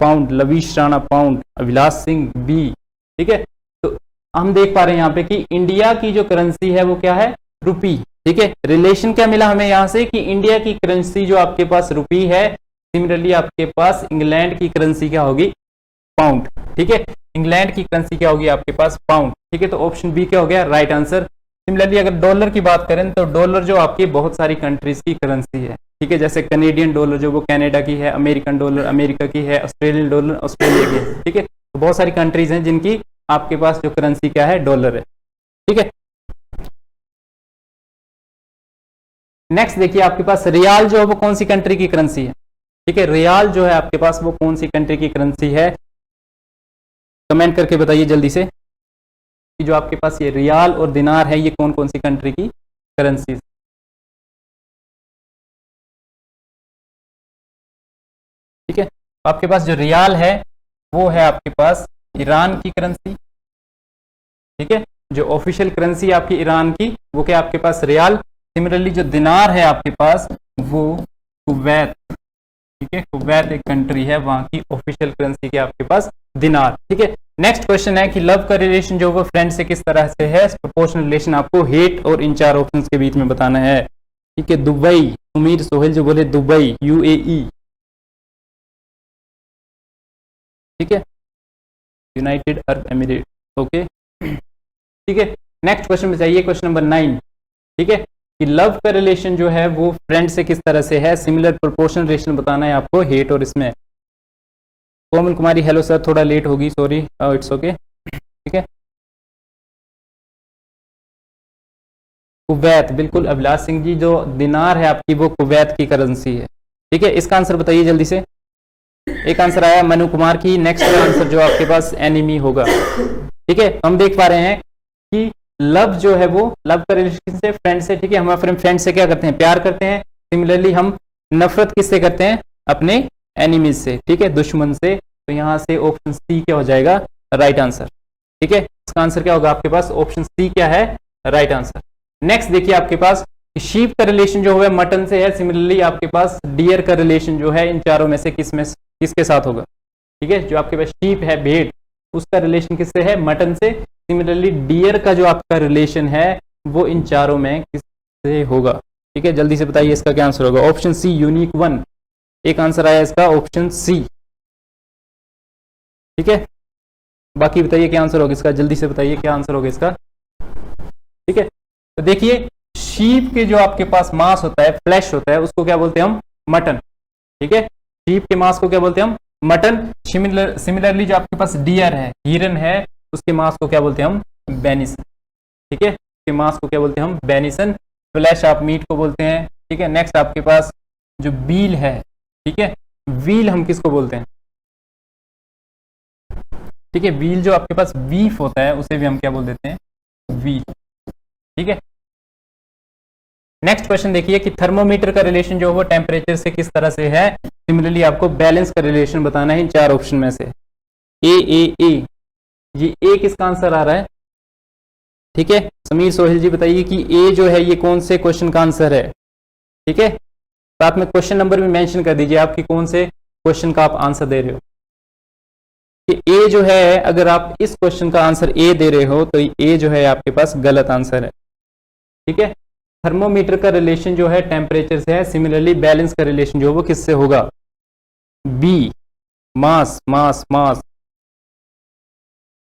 pound. Lavish Rana pound, Abhilash Singh B. ठीक है, तो हम देख पा रहे हैं यहाँ पे कि इंडिया की जो करेंसी है वो क्या है, रुपी। ठीक है, रिलेशन क्या मिला हमें यहाँ से कि इंडिया की करेंसी जो आपके पास रुपी है, सिमिलरली आपके पास इंग्लैंड की करेंसी क्या होगी, पाउंड। ठीक है, इंग्लैंड की करेंसी क्या होगी आपके पास, पाउंड। ठीक है, तो ऑप्शन बी क्या हो गया, राइट आंसर। सिमिलरली अगर डॉलर की बात करें तो डॉलर जो आपकी बहुत सारी कंट्रीज की करेंसी है। ठीक है, जैसे कनेडियन डॉलर जो वो कनाडा की है, अमेरिकन डॉलर अमेरिका की है, ऑस्ट्रेलियन डॉलर ऑस्ट्रेलिया की है। ठीक है, तो बहुत सारी कंट्रीज हैं जिनकी आपके पास जो करेंसी क्या है, डॉलर है। ठीक है, नेक्स्ट देखिए आपके पास रियाल जो है वो कौन सी कंट्री की करेंसी है। ठीक है, रियाल जो है आपके पास वो कौन सी कंट्री की करेंसी है, कमेंट करके बताइए जल्दी से कि जो आपके पास ये रियाल और दिनार है ये कौन कौन सी कंट्री की करेंसी। ठीक है, तो आपके पास जो रियाल है वो है आपके पास ईरान की करेंसी। ठीक है, जो ऑफिशियल करेंसी आपकी ईरान की वो क्या आपके पास रियाल। सिमिलरली जो दिनार है आपके पास वो कुवैत। ठीक है, कुवैत एक कंट्री है, वहां की ऑफिशियल करेंसी के आपके पास दिनार। ठीक है, नेक्स्ट क्वेश्चन है कि लव का रिलेशन जो वो फ्रेंड से किस तरह से है, प्रोपोर्शनल रिलेशन आपको हेट और इन 4 ऑप्शंस के बीच में बताना है। ठीक है, दुबई, उमीर सोहेल जो बोले दुबई, यूएई। ठीक है, यूनाइटेड अरब एमिरेट। ओके, ठीक है, नेक्स्ट क्वेश्चन में जाइए, क्वेश्चन नंबर 9। ठीक है, कि लव का रिलेशन जो है वो फ्रेंड से किस तरह से है, सिमिलर प्रोपोर्शनल रिलेशन बताना है आपको हेट और इसमें। कोमल कुमारी हेलो सर, थोड़ा लेट होगी, सॉरी, इट्स ओके। ठीक है, कुवैत, बिल्कुल अभिलाष सिंह जी, जो दिनार है आपकी वो कुवैत की करेंसी है। ठीक है, इसका आंसर बताइए जल्दी से। एक आंसर आया मनु कुमार की। नेक्स्ट आंसर जो आपके पास एनिमी होगा। ठीक है, हम देख पा रहे हैं कि लव जो है वो लव का रिलेशन से फ्रेंड से। ठीक है, हम अपने फ्रेंड से क्या करते हैं, प्यार करते हैं। सिमिलरली हम नफरत किससे करते हैं, अपने एनिमीज से। ठीक है, दुश्मन से। तो यहां से ऑप्शन सी क्या हो जाएगा, राइट आंसर। ठीक है, इसका आंसर क्या होगा आपके पास, ऑप्शन सी क्या है, राइट आंसर। नेक्स्ट देखिए आपके पास शीप का रिलेशन जो है मटन से है। सिमिलरली आपके पास डियर का रिलेशन जो है इन चारों में से किसके साथ होगा। ठीक है, जो आपके पास शीप है, भेड़, उसका रिलेशन किससे है, मटन से। सिमिलरली डियर का जो आपका रिलेशन है वो इन चारों में किससे होगा। ठीक है, जल्दी से बताइए इसका क्या आंसर होगा। Option C, unique one. एक आंसर आया इसका, ऑप्शन सी। ठीक है, बाकी बताइए क्या आंसर होगा इसका, जल्दी से बताइए क्या आंसर होगा इसका। ठीक है, तो देखिए शीप के जो आपके पास मांस होता है, फ्लैश होता है, उसको क्या बोलते हैं हम, मटन। ठीक है, शीप के मांस को क्या बोलते हैं हम, मटन। सिमिलरली जो आपके पास डियर है, हिरन है, उसके मांस को क्या बोलते हैं हम, वेनिसन। ठीक है, इसके मांस को क्या बोलते हैं हम, वेनिसन। फ्लैश ऑफ मीट को बोलते हैं। ठीक है, नेक्स्ट आपके पास जो बील है, ठीक है, व्हील हम किसको बोलते हैं, ठीक है, व्हील जो आपके पास बीफ होता है उसे भी हम क्या बोल देते हैं, व्हील। ठीक है, नेक्स्ट क्वेश्चन देखिए कि थर्मोमीटर का रिलेशन जो है वो टेम्परेचर से किस तरह से है। सिमिलरली आपको बैलेंस का रिलेशन बताना है इन चार ऑप्शन में से। ए, ये ए किसका आंसर आ रहा है, ठीक है, समीर सोहेल जी बताइए कि ए जो है ये कौन से क्वेश्चन का आंसर है। ठीक है, साथ में क्वेश्चन नंबर भी मेंशन कर दीजिए आपकी कौन से क्वेश्चन का आप आंसर दे रहे हो। कि ए जो है, अगर आप इस क्वेश्चन का आंसर ए दे रहे हो तो ए जो है आपके पास गलत आंसर है। ठीक है, थर्मोमीटर का रिलेशन जो है टेम्परेचर से है। सिमिलरली बैलेंस का रिलेशन जो है वो किससे होगा, बी, मास, मास, मास।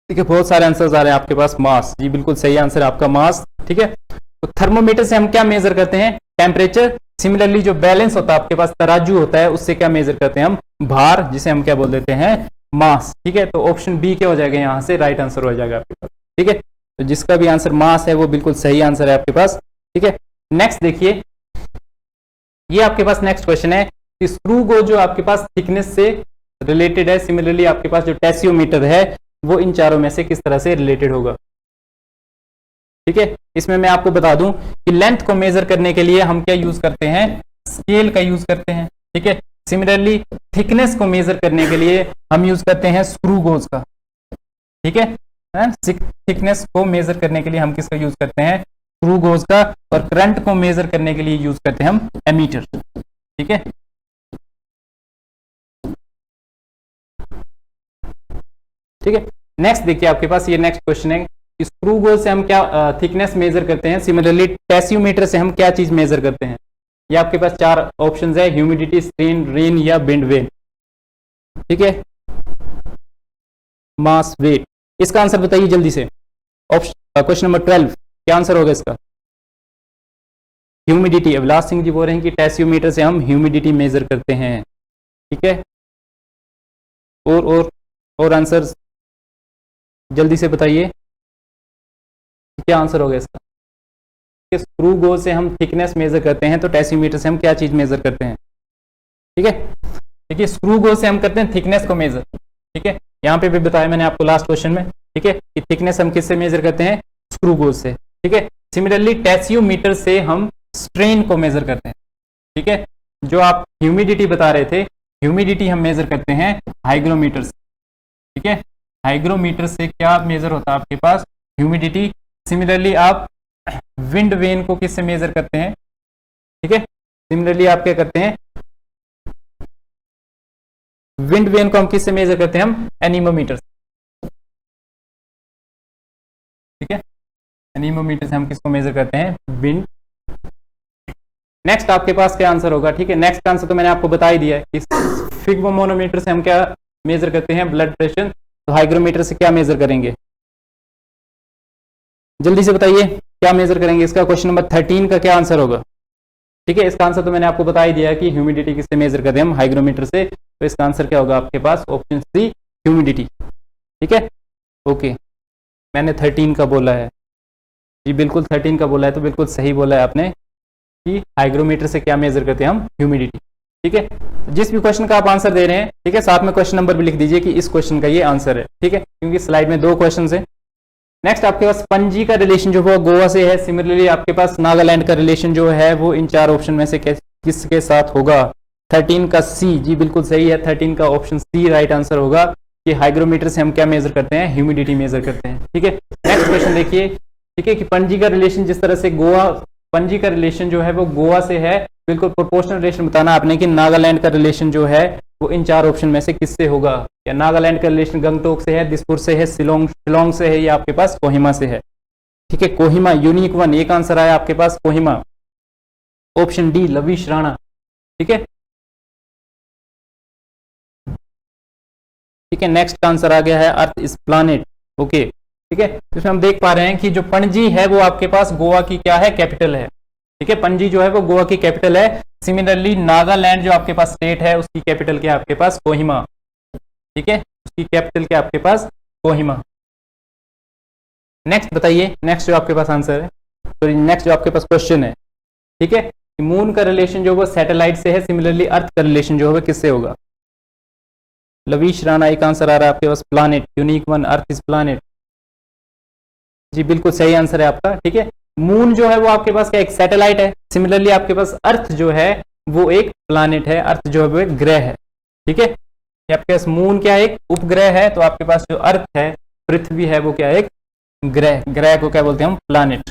ठीक है, बहुत सारे आंसर्स आ रहे हैं आपके पास, मास, जी बिल्कुल सही आंसर है आपका मास। ठीक है, तो थर्मोमीटर से हम क्या मेजर करते हैं, टेम्परेचर। सिमिलरली जो बैलेंस होता है आपके पास, तराजू होता है, उससे क्या मेजर करते हैं हम, भार, जिसे हम क्या बोल देते हैं, मास। ठीक है, तो ऑप्शन बी क्या हो जाएगा, यहां से राइट आंसर हो जाएगा आपके पास। ठीक है, तो जिसका भी आंसर मास है वो बिल्कुल सही आंसर है आपके पास। ठीक है, नेक्स्ट देखिए, ये आपके पास नेक्स्ट क्वेश्चन है कि स्क्रू गो जो आपके पास थिकनेस से रिलेटेड है। सिमिलरली आपके पास जो टेस्योमीटर है वो इन चारों में से किस तरह से रिलेटेड होगा। ठीक है, इसमें मैं आपको बता दूं कि लेंथ को मेजर करने के लिए हम क्या यूज करते हैं, स्केल का यूज करते हैं। ठीक है, सिमिलरली थिकनेस को मेजर करने के लिए हम यूज करते हैं स्क्रू गोज का। ठीक है, थिकनेस को मेजर करने के लिए हम किसका यूज करते हैं, स्क्रू गोज का। और करंट को मेजर करने के लिए यूज करते हैं हम एमीटर। ठीक है, ठीक है, नेक्स्ट देखिए आपके पास ये नेक्स्ट क्वेश्चन है, स्क्रू गोज से हम क्या थिकनेस मेजर करते हैं। सिमिलरली टेस्योमीटर से हम क्या चीज मेजर करते हैं। ये आपके पास चार ऑप्शंस है, ह्यूमिडिटी, स्ट्रेन, रेन या विंड वेन। ठीक है, मास, वेट। इसका आंसर बताइए जल्दी से। ऑप्शन क्वेश्चन नंबर 12 क्या आंसर होगा इसका, ह्यूमिडिटी। अभिलाष सिंह जी बोल रहे हैं कि टेस्योमीटर से हम ह्यूमिडिटी मेजर करते हैं। ठीक है, और आंसर जल्दी से बताइए क्या आंसर होगा इसका। स्क्रू गोज से हम थिकनेस मेजर करते हैं, तो टेस्योमीटर से हम क्या चीज मेजर करते हैं। ठीक है, देखिए स्क्रू गोज से हम करते हैं थिकनेस को मेजर। ठीक है, यहाँ पे भी बताया मैंने आपको लास्ट क्वेश्चन में। ठीक है, कि थिकनेस हम किससे मेजर करते हैं, स्क्रू गोज से। ठीक है, सिमिलरली टेस्योमीटर से हम स्ट्रेन को मेजर करते हैं। ठीक है, जो आप ह्यूमिडिटी बता रहे थे, ह्यूमिडिटी हम मेजर करते हैं हाइग्रोमीटर से। ठीक है, हाइग्रोमीटर से क्या मेजर होता है आपके पास, ह्यूमिडिटी। सिमिलरली आप विंड वेन को किससे मेजर करते हैं। ठीक है, सिमिलरली आप क्या करते हैं, विंड वेन को हम किससे मेजर करते हैं, हम एनीमोमीटर से। ठीक है, एनीमोमीटर से हम किसको मेजर करते हैं, विंड। नेक्स्ट आपके पास क्या आंसर होगा। ठीक है, नेक्स्ट आंसर तो मैंने आपको बता ही दिया है कि स्फिग्मोनोमीटर से हम क्या मेजर करते हैं, ब्लड प्रेशर। तो हाइग्रोमीटर से क्या मेजर करेंगे, जल्दी से बताइए क्या मेजर करेंगे इसका। क्वेश्चन नंबर 13 का क्या आंसर होगा। ठीक है, इसका आंसर तो मैंने आपको बता ही दिया कि ह्यूमिडिटी किससे मेजर करते हैं हम, हाइग्रोमीटर से। तो इसका आंसर क्या होगा आपके पास, ऑप्शन सी, ह्यूमिडिटी। ठीक है, ओके, मैंने 13 का बोला है जी, बिल्कुल 13 का बोला है, तो बिल्कुल सही बोला है आपने कि हाइग्रोमीटर से क्या मेजर करते हैं हम, ह्यूमिडिटी। ठीक है, जिस भी क्वेश्चन का आप आंसर दे रहे हैं, ठीक है, साथ में क्वेश्चन नंबर भी लिख दीजिए कि इस क्वेश्चन का ये आंसर है। ठीक है, क्योंकि स्लाइड में 2 क्वेश्चन है। नेक्स्ट आपके पास पणजी का रिलेशन जो है गोवा से है। सिमिलरली आपके पास नागालैंड का रिलेशन जो है वो इन चार ऑप्शन में से किसके साथ होगा। 13 का सी, जी बिल्कुल सही है, 13 का ऑप्शन सी राइट आंसर होगा कि हाइग्रोमीटर से हम क्या मेजर करते हैं, ह्यूमिडिटी मेजर करते हैं। ठीक है, नेक्स्ट क्वेश्चन देखिए। ठीक है, कि पणजी का रिलेशन जिस तरह से पणजी का रिलेशन जो है वो गोवा से है, बिल्कुल प्रोपोर्शनल रिलेशन बताना आपने कि नागालैंड का रिलेशन जो है वो इन चार ऑप्शन में से किससे होगा। या नागालैंड का रिलेशन गंगटोक से है, दिसपुर से है, शिलोंग से है, या आपके पास कोहिमा से है। ठीक है, कोहिमा, यूनिक वन, एक आंसर आया आपके पास कोहिमा, ऑप्शन डी, लविश राणा। ठीक है, ठीक है, नेक्स्ट आंसर आ गया है अर्थ इज प्लानेट। ओके, ठीक है, इसमें हम देख पा रहे हैं कि जो पणजी है वो आपके पास गोवा की क्या है, कैपिटल है। ठीक है, पणजी जो है वो गोवा की कैपिटल है। सिमिलरली नागालैंड जो आपके पास स्टेट है उसकी कैपिटल क्या है आपके पास, कोहिमा। ठीक है, उसकी कैपिटल क्या आपके पास, कोहिमा। नेक्स्ट बताइए, नेक्स्ट जो आपके पास आंसर है, तो नेक्स्ट जो आपके पास क्वेश्चन है, ठीक है, मून का रिलेशन जो वो सैटेलाइट से है, सिमिलरली अर्थ का रिलेशन जो है किससे होगा? लवीश राणा, एक आंसर आ रहा है आपके पास, planet, unique one, earth is planet. जी बिल्कुल सही आंसर है आपका, ठीक है। मून जो है वो आपके पास क्या एक सैटेलाइट है, सिमिलरली आपके पास अर्थ जो है वो एक प्लानिट है, अर्थ जो है वो एक ग्रह है, ठीक है। आपके पास मून क्या एक उपग्रह है, तो आपके पास जो अर्थ है, पृथ्वी है, वो क्या एक ग्रह, ग्रह को क्या बोलते हैं हम? प्लानिट,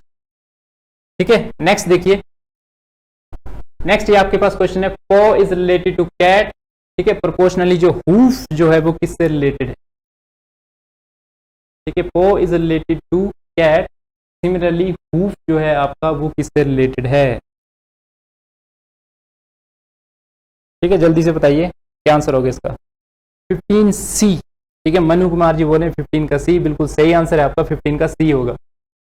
ठीक है। नेक्स्ट देखिए, नेक्स्ट ये आपके पास क्वेश्चन है, paw is related to cat, ठीक है। प्रोपोर्शनली जो हूफ जो है वो किससे रिलेटेड है? ठीक है, paw is related to cat, similarly hoof जो है आपका वो किससे रिलेटेड है? ठीक है, जल्दी से बताइए क्या आंसर होगा इसका? 15 सी, ठीक है। मनु कुमार जी बोले 15 का सी, बिल्कुल सही आंसर है आपका, 15 का सी होगा,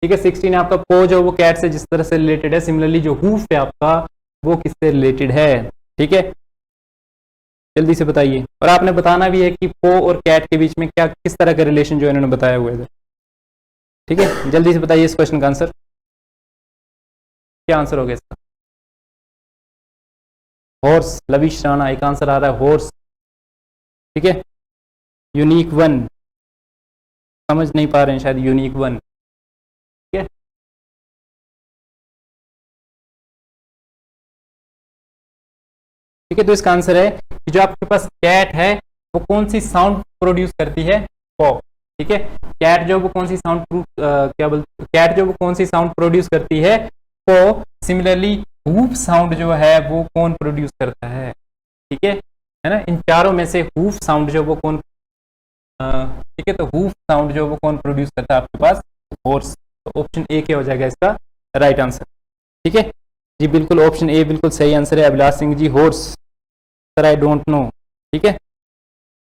ठीक है। 16 आपका पो जो वो कैट से जिस तरह से रिलेटेड है, सिमिलरली जो हूफ है आपका वो किससे रिलेटेड है, ठीक है। जल्दी से बताइए, और आपने बताना भी है कि पो और कैट के बीच में क्या किस तरह का रिलेशन जो इन्होंने बताया हुआ है, ठीक है। जल्दी से बताइए इस क्वेश्चन का आंसर, क्या आंसर होगा इसका? हॉर्स, लविश राणा, एक आंसर आ रहा है हॉर्स, ठीक है। यूनिक वन, समझ नहीं पा रहे हैं शायद, यूनिक वन, ठीक है। ठीक है, तो इसका आंसर है कि जो आपके पास कैट है वो कौन सी साउंड प्रोड्यूस करती है? पॉ, ठीक है। कैट जो वो कौन सी साउंड क्या बोलते, कैट जो वो कौन सी साउंड प्रोड्यूस करती है? पॉ। सिमिलरली हूफ साउंड जो है वो कौन प्रोड्यूस करता है? ठीक है ना। इन चारों में से हूफ साउंड जो वो कौन, ठीक है, तो हूफ साउंड जो वो कौन प्रोड्यूस करता है आपके पास? हॉर्स। तो ऑप्शन ए क्या हो जाएगा इसका राइट आंसर, ठीक है जी, बिल्कुल ऑप्शन ए बिल्कुल सही आंसर है Abhilash Singh ji, horse, sir I don't know, ठीक है,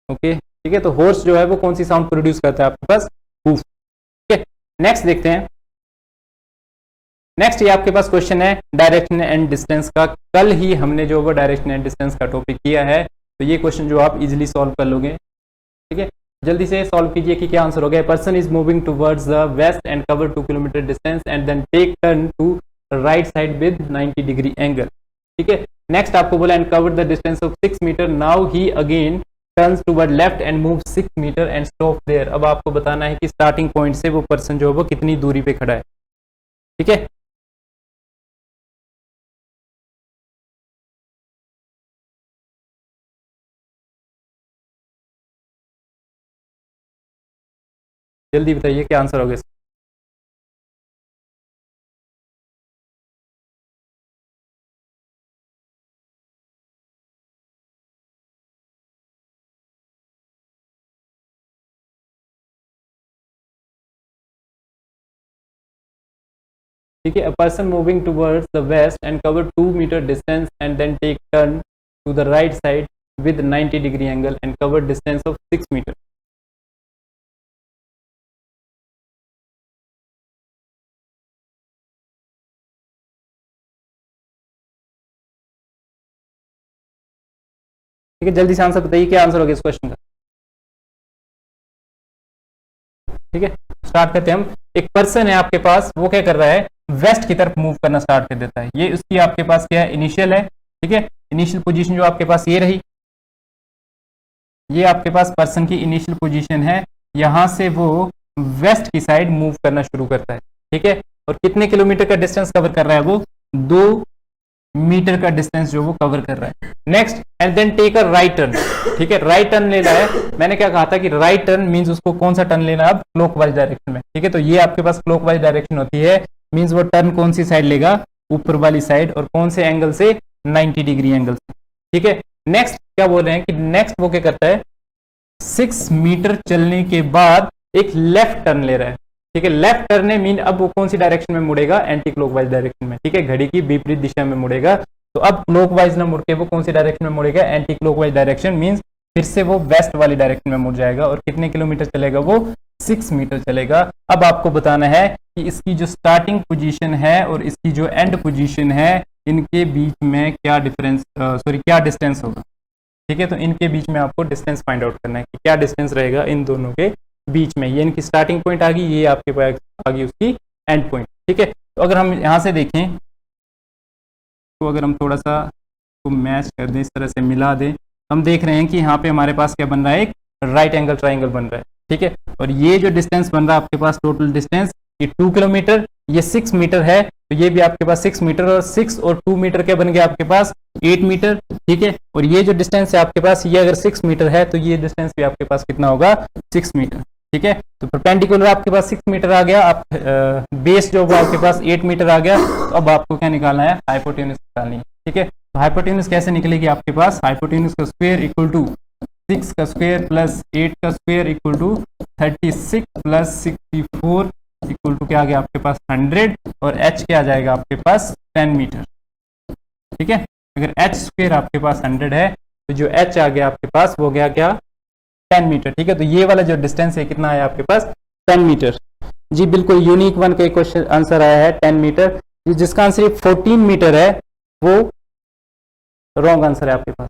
ओके, ठीक है। तो हॉर्स जो है वो कौन सी साउंड प्रोड्यूस करता है आपके पास? हूफ, ठीक है। नेक्स्ट देखते हैं, नेक्स्ट ये आपके पास क्वेश्चन है डायरेक्शन एंड डिस्टेंस का। कल ही हमने जो वो डायरेक्शन एंड डिस्टेंस का टॉपिक किया है, तो ये क्वेश्चन जो आप इजीली सॉल्व कर लोगे, ठीक है। जल्दी से सॉल्व कीजिए कि क्या आंसर हो गया। Person is moving towards the west and cover 2 kilometre distance and then take turn to right side with 90 degree angle, ठीक है। नेक्स्ट आपको बोला and cover the distance of 6 metre, now he again turns toward left and move 6 metre and stop there. अब आपको बताना है कि starting point से वो पर्सन जो है वो कितनी दूरी पे खड़ा है, ठीक है। जल्दी बताइए क्या आंसर होगा इसका। ठीक है, a person moving towards the west and cover 2 meter distance and then take turn to the right side with 90 degree angle and cover distance of 6 meter. ठीक है, जल्दी से आंसर बताइए क्या आंसर होगा इस क्वेश्चन का। ठीक है, स्टार्ट करते हैं हम। एक पर्सन है आपके पास, वो क्या कर रहा है, वेस्ट की तरफ मूव करना स्टार्ट कर देता है। ये उसकी आपके पास क्या है, इनिशियल है, ठीक है। इनिशियल पोजीशन जो आपके पास ये रही, ये आपके पास पर्सन की इनिशियल पोजीशन है। यहां से वो वेस्ट की साइड मूव करना शुरू करता है, ठीक है। और कितने किलोमीटर का डिस्टेंस कवर कर रहा है वो? 2 मीटर का डिस्टेंस जो वो कवर कर रहा है। Next and then take a right turn, ठीक है, राइट टर्न लेना है। मैंने क्या कहा था कि राइट टर्न मींस उसको कौन सा टर्न लेना है, अब क्लॉकवाइज डायरेक्शन में, ठीक है। तो ये आपके पास क्लॉकवाइज डायरेक्शन होती है, मींस वो टर्न कौन सी साइड लेगा, ऊपर वाली साइड, और कौन से एंगल से, 90 डिग्री एंगल से, ठीक है। नेक्स्ट क्या बोल रहे हैं कि नेक्स्ट वो क्या करता है, 6 मीटर चलने के बाद एक लेफ्ट टर्न ले रहा है, ठीक है। लेफ्ट टर्न मीन अब वो कौन सी डायरेक्शन में मुड़ेगा, एंटी क्लॉकवाइज डायरेक्शन में, ठीक है, घड़ी की विपरीत दिशा में मुड़ेगा। तो अब क्लॉकवाइज ना मुड़ के वो कौन सी डायरेक्शन में मुड़ेगा, एंटी क्लॉकवाइज डायरेक्शन, मींस फिर से वो वेस्ट वाली डायरेक्शन में मुड़ जाएगा। और कितने किलोमीटर चलेगा वो, 6 मीटर चलेगा। अब आपको बताना है कि इसकी जो स्टार्टिंग पोजीशन है और इसकी जो एंड पोजीशन है, इनके बीच में क्या डिफरेंस, क्या डिस्टेंस होगा, ठीक है। तो इनके बीच में आपको डिस्टेंस फाइंड आउट करना है कि क्या डिस्टेंस रहेगा इन दोनों के बीच में। ये इनकी स्टार्टिंग पॉइंट आ गई, ये आपके पास आ गई उसकी एंड पॉइंट। ठीक है, तो अगर हम यहाँ से देखें तो अगर हम थोड़ा सा को मैच कर दें, इस तरह से मिला दें, हम देख रहे हैं कि यहाँ पे हमारे पास क्या बन रहा है, एक राइट एंगल ट्राइंगल बन रहा है। ठीक है, और ये जो डिस्टेंस बन रहा है आपके पास, टोटल डिस्टेंस ये 2 किलोमीटर, ये 6 मीटर है, तो ये भी आपके पास 6 मीटर, और 6 और 2 मीटर क्या बन गया आपके पास 8 मीटर। ठीक है, और ये जो डिस्टेंस है आपके पास, ये अगर 6 मीटर है तो ये डिस्टेंस भी आपके पास कितना होगा, 6 मीटर। ठीक है, तो परपेंडिकुलर आपके पास 6 मीटर आ गया, आप बेस जो आपके पास 8 मीटर आ गया, तो अब आपको क्या निकालना है, हाइपोटेन्यूज निकालनी है। ठीक है, तो हाइपोटेन्यूज कैसे निकलेगी आपके पास, हाइपोटेन्यूज का स्क्वायर इक्वल टू 6 का स्क्वायर प्लस 8 का square equal to 36 plus 64 equal to क्या आ गया आपके पास 100, और h क्या आ जाएगा आपके पास 10 मीटर। ठीक है, अगर h स्क्वायर आपके पास 100 है तो जो h आ गया आपके पास वो गया क्या 10 मीटर। ठीक है, तो ये वाला जो डिस्टेंस है कितना आया आपके पास 10 मीटर। जी बिल्कुल, यूनिक वन का क्वेश्चन आंसर आया है 10 मीटर, जिसका आंसर 14 मीटर है वो रॉन्ग आंसर है आपके पास।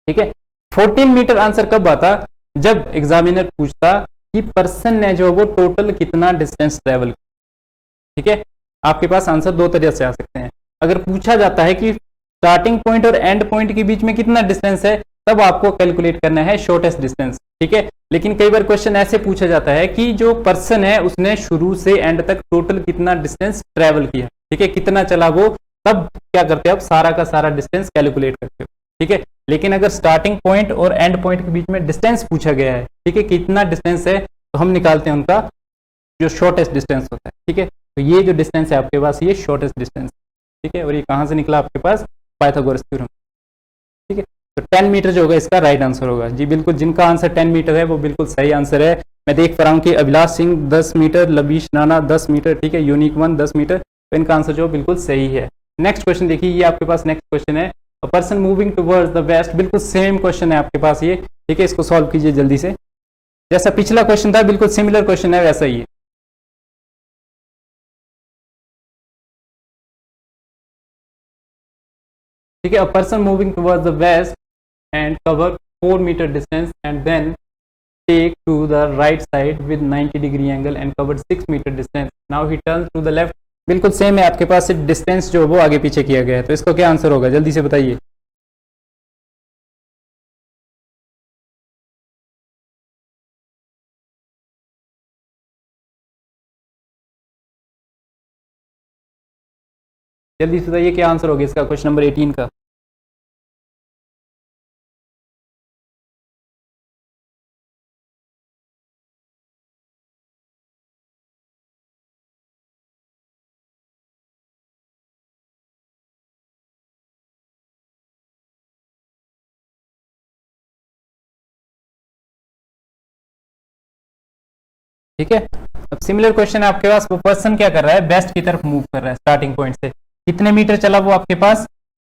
ठीक है, 14 मीटर आंसर कब आता, जब एग्जामिनर पूछता कि पर्सन ने जो वो टोटल कितना डिस्टेंस ट्रेवल। ठीक है, आपके पास आंसर दो तरह से आ सकते हैं। अगर पूछा जाता है कि स्टार्टिंग पॉइंट और एंड पॉइंट के बीच में कितना डिस्टेंस है, तब आपको कैलकुलेट करना है शॉर्टेस्ट डिस्टेंस। ठीक है, लेकिन कई बार क्वेश्चन ऐसे पूछा जाता है कि जो पर्सन है उसने शुरू से एंड तक टोटल कितना डिस्टेंस ट्रेवल किया, ठीक है, कितना चला वो, तब क्या करते हैं, अब सारा का सारा डिस्टेंस कैलकुलेट करते हो। ठीक है, लेकिन अगर स्टार्टिंग पॉइंट और एंड पॉइंट के बीच में डिस्टेंस पूछा गया है, ठीक है, कितना डिस्टेंस है, तो हम निकालते हैं उनका जो शॉर्टेस्ट डिस्टेंस होता है। ठीक है, तो ये जो डिस्टेंस है आपके पास, ये शॉर्टेस्ट डिस्टेंस। ठीक है, और ये कहाँ से निकला आपके पास, पाइथागोरस थ्योरम। ठीक है, तो 10 मीटर जो होगा इसका राइट आंसर होगा। जी बिल्कुल, जिनका आंसर 10 मीटर है वो बिल्कुल सही आंसर है। मैं देख पा रहा हूँ कि अभिलाष सिंह 10 मीटर, लबीश राणा 10 मीटर, ठीक है, यूनिक वन 10 मीटर, तो इनका आंसर जो बिल्कुल सही है। नेक्स्ट क्वेश्चन देखिए, ये आपके पास नेक्स्ट क्वेश्चन है, a person moving towards the west, बिल्कुल सेम क्वेश्चन है आपके पास ये। ठीक है, इसको सॉल्व कीजिए जल्दी से, जैसा पिछला क्वेश्चन था बिल्कुल सिमिलर क्वेश्चन है वैसा ही है। ठीक है, a person moving towards the west and cover 4 metre distance and then take to the right side with 90 degree angle and covered 6 metre distance, now he turns to the left. बिल्कुल same है आपके पास, सिर्फ distance जो वो आगे पीछे किया गया है, तो इसको क्या आंसर होगा, जल्दी से बताइए। जल्दी से बताइए क्या आंसर होगा इसका, क्वेश्चन नंबर 18 का। ठीक है, अब सिमिलर क्वेश्चन है आपके पास, वो पर्सन क्या कर रहा है, वेस्ट की तरफ मूव कर रहा है स्टार्टिंग पॉइंट से, कितने मीटर चला वो आपके पास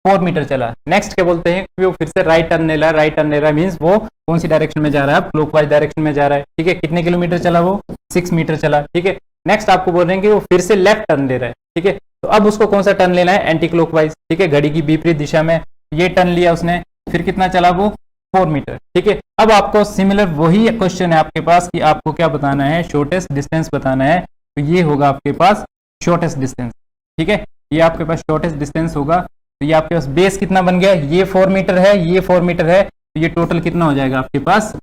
4 मीटर चला। नेक्स्ट क्या बोलते हैं कि वो फिर से राइट टर्न ले रहा है, राइट टर्न ले रहा है मींस वो कौन सी डायरेक्शन में जा रहा है, क्लॉकवाइज डायरेक्शन में जा रहा है। ठीक है, कितने किलोमीटर चला वो 6 मीटर चला। ठीक है, नेक्स्ट आपको बोल रहे हैं कि वो फिर से लेफ्ट टर्न ले रहा है। ठीक है, तो अब उसको कौन सा टर्न लेना है, एंटी क्लॉकवाइज। ठीक है, घड़ी की विपरीत दिशा में ये टर्न लिया उसने, फिर कितना चला वो 4 मीटर। ठीक है, अब आपको सिमिलर वही क्वेश्चन है आपके पास कि आपको क्या बताना है, शॉर्टेस्ट डिस्टेंस बताना है, तो ये होगा आपके पास शॉर्टेस्ट डिस्टेंस। ठीक है, ये आपके पास शॉर्टेस्ट डिस्टेंस होगा, तो ये आपके पास बेस कितना बन गया, ये 4 मीटर है, ये 4 मीटर है, तो ये टोटल कितना हो जाएगा आपके पास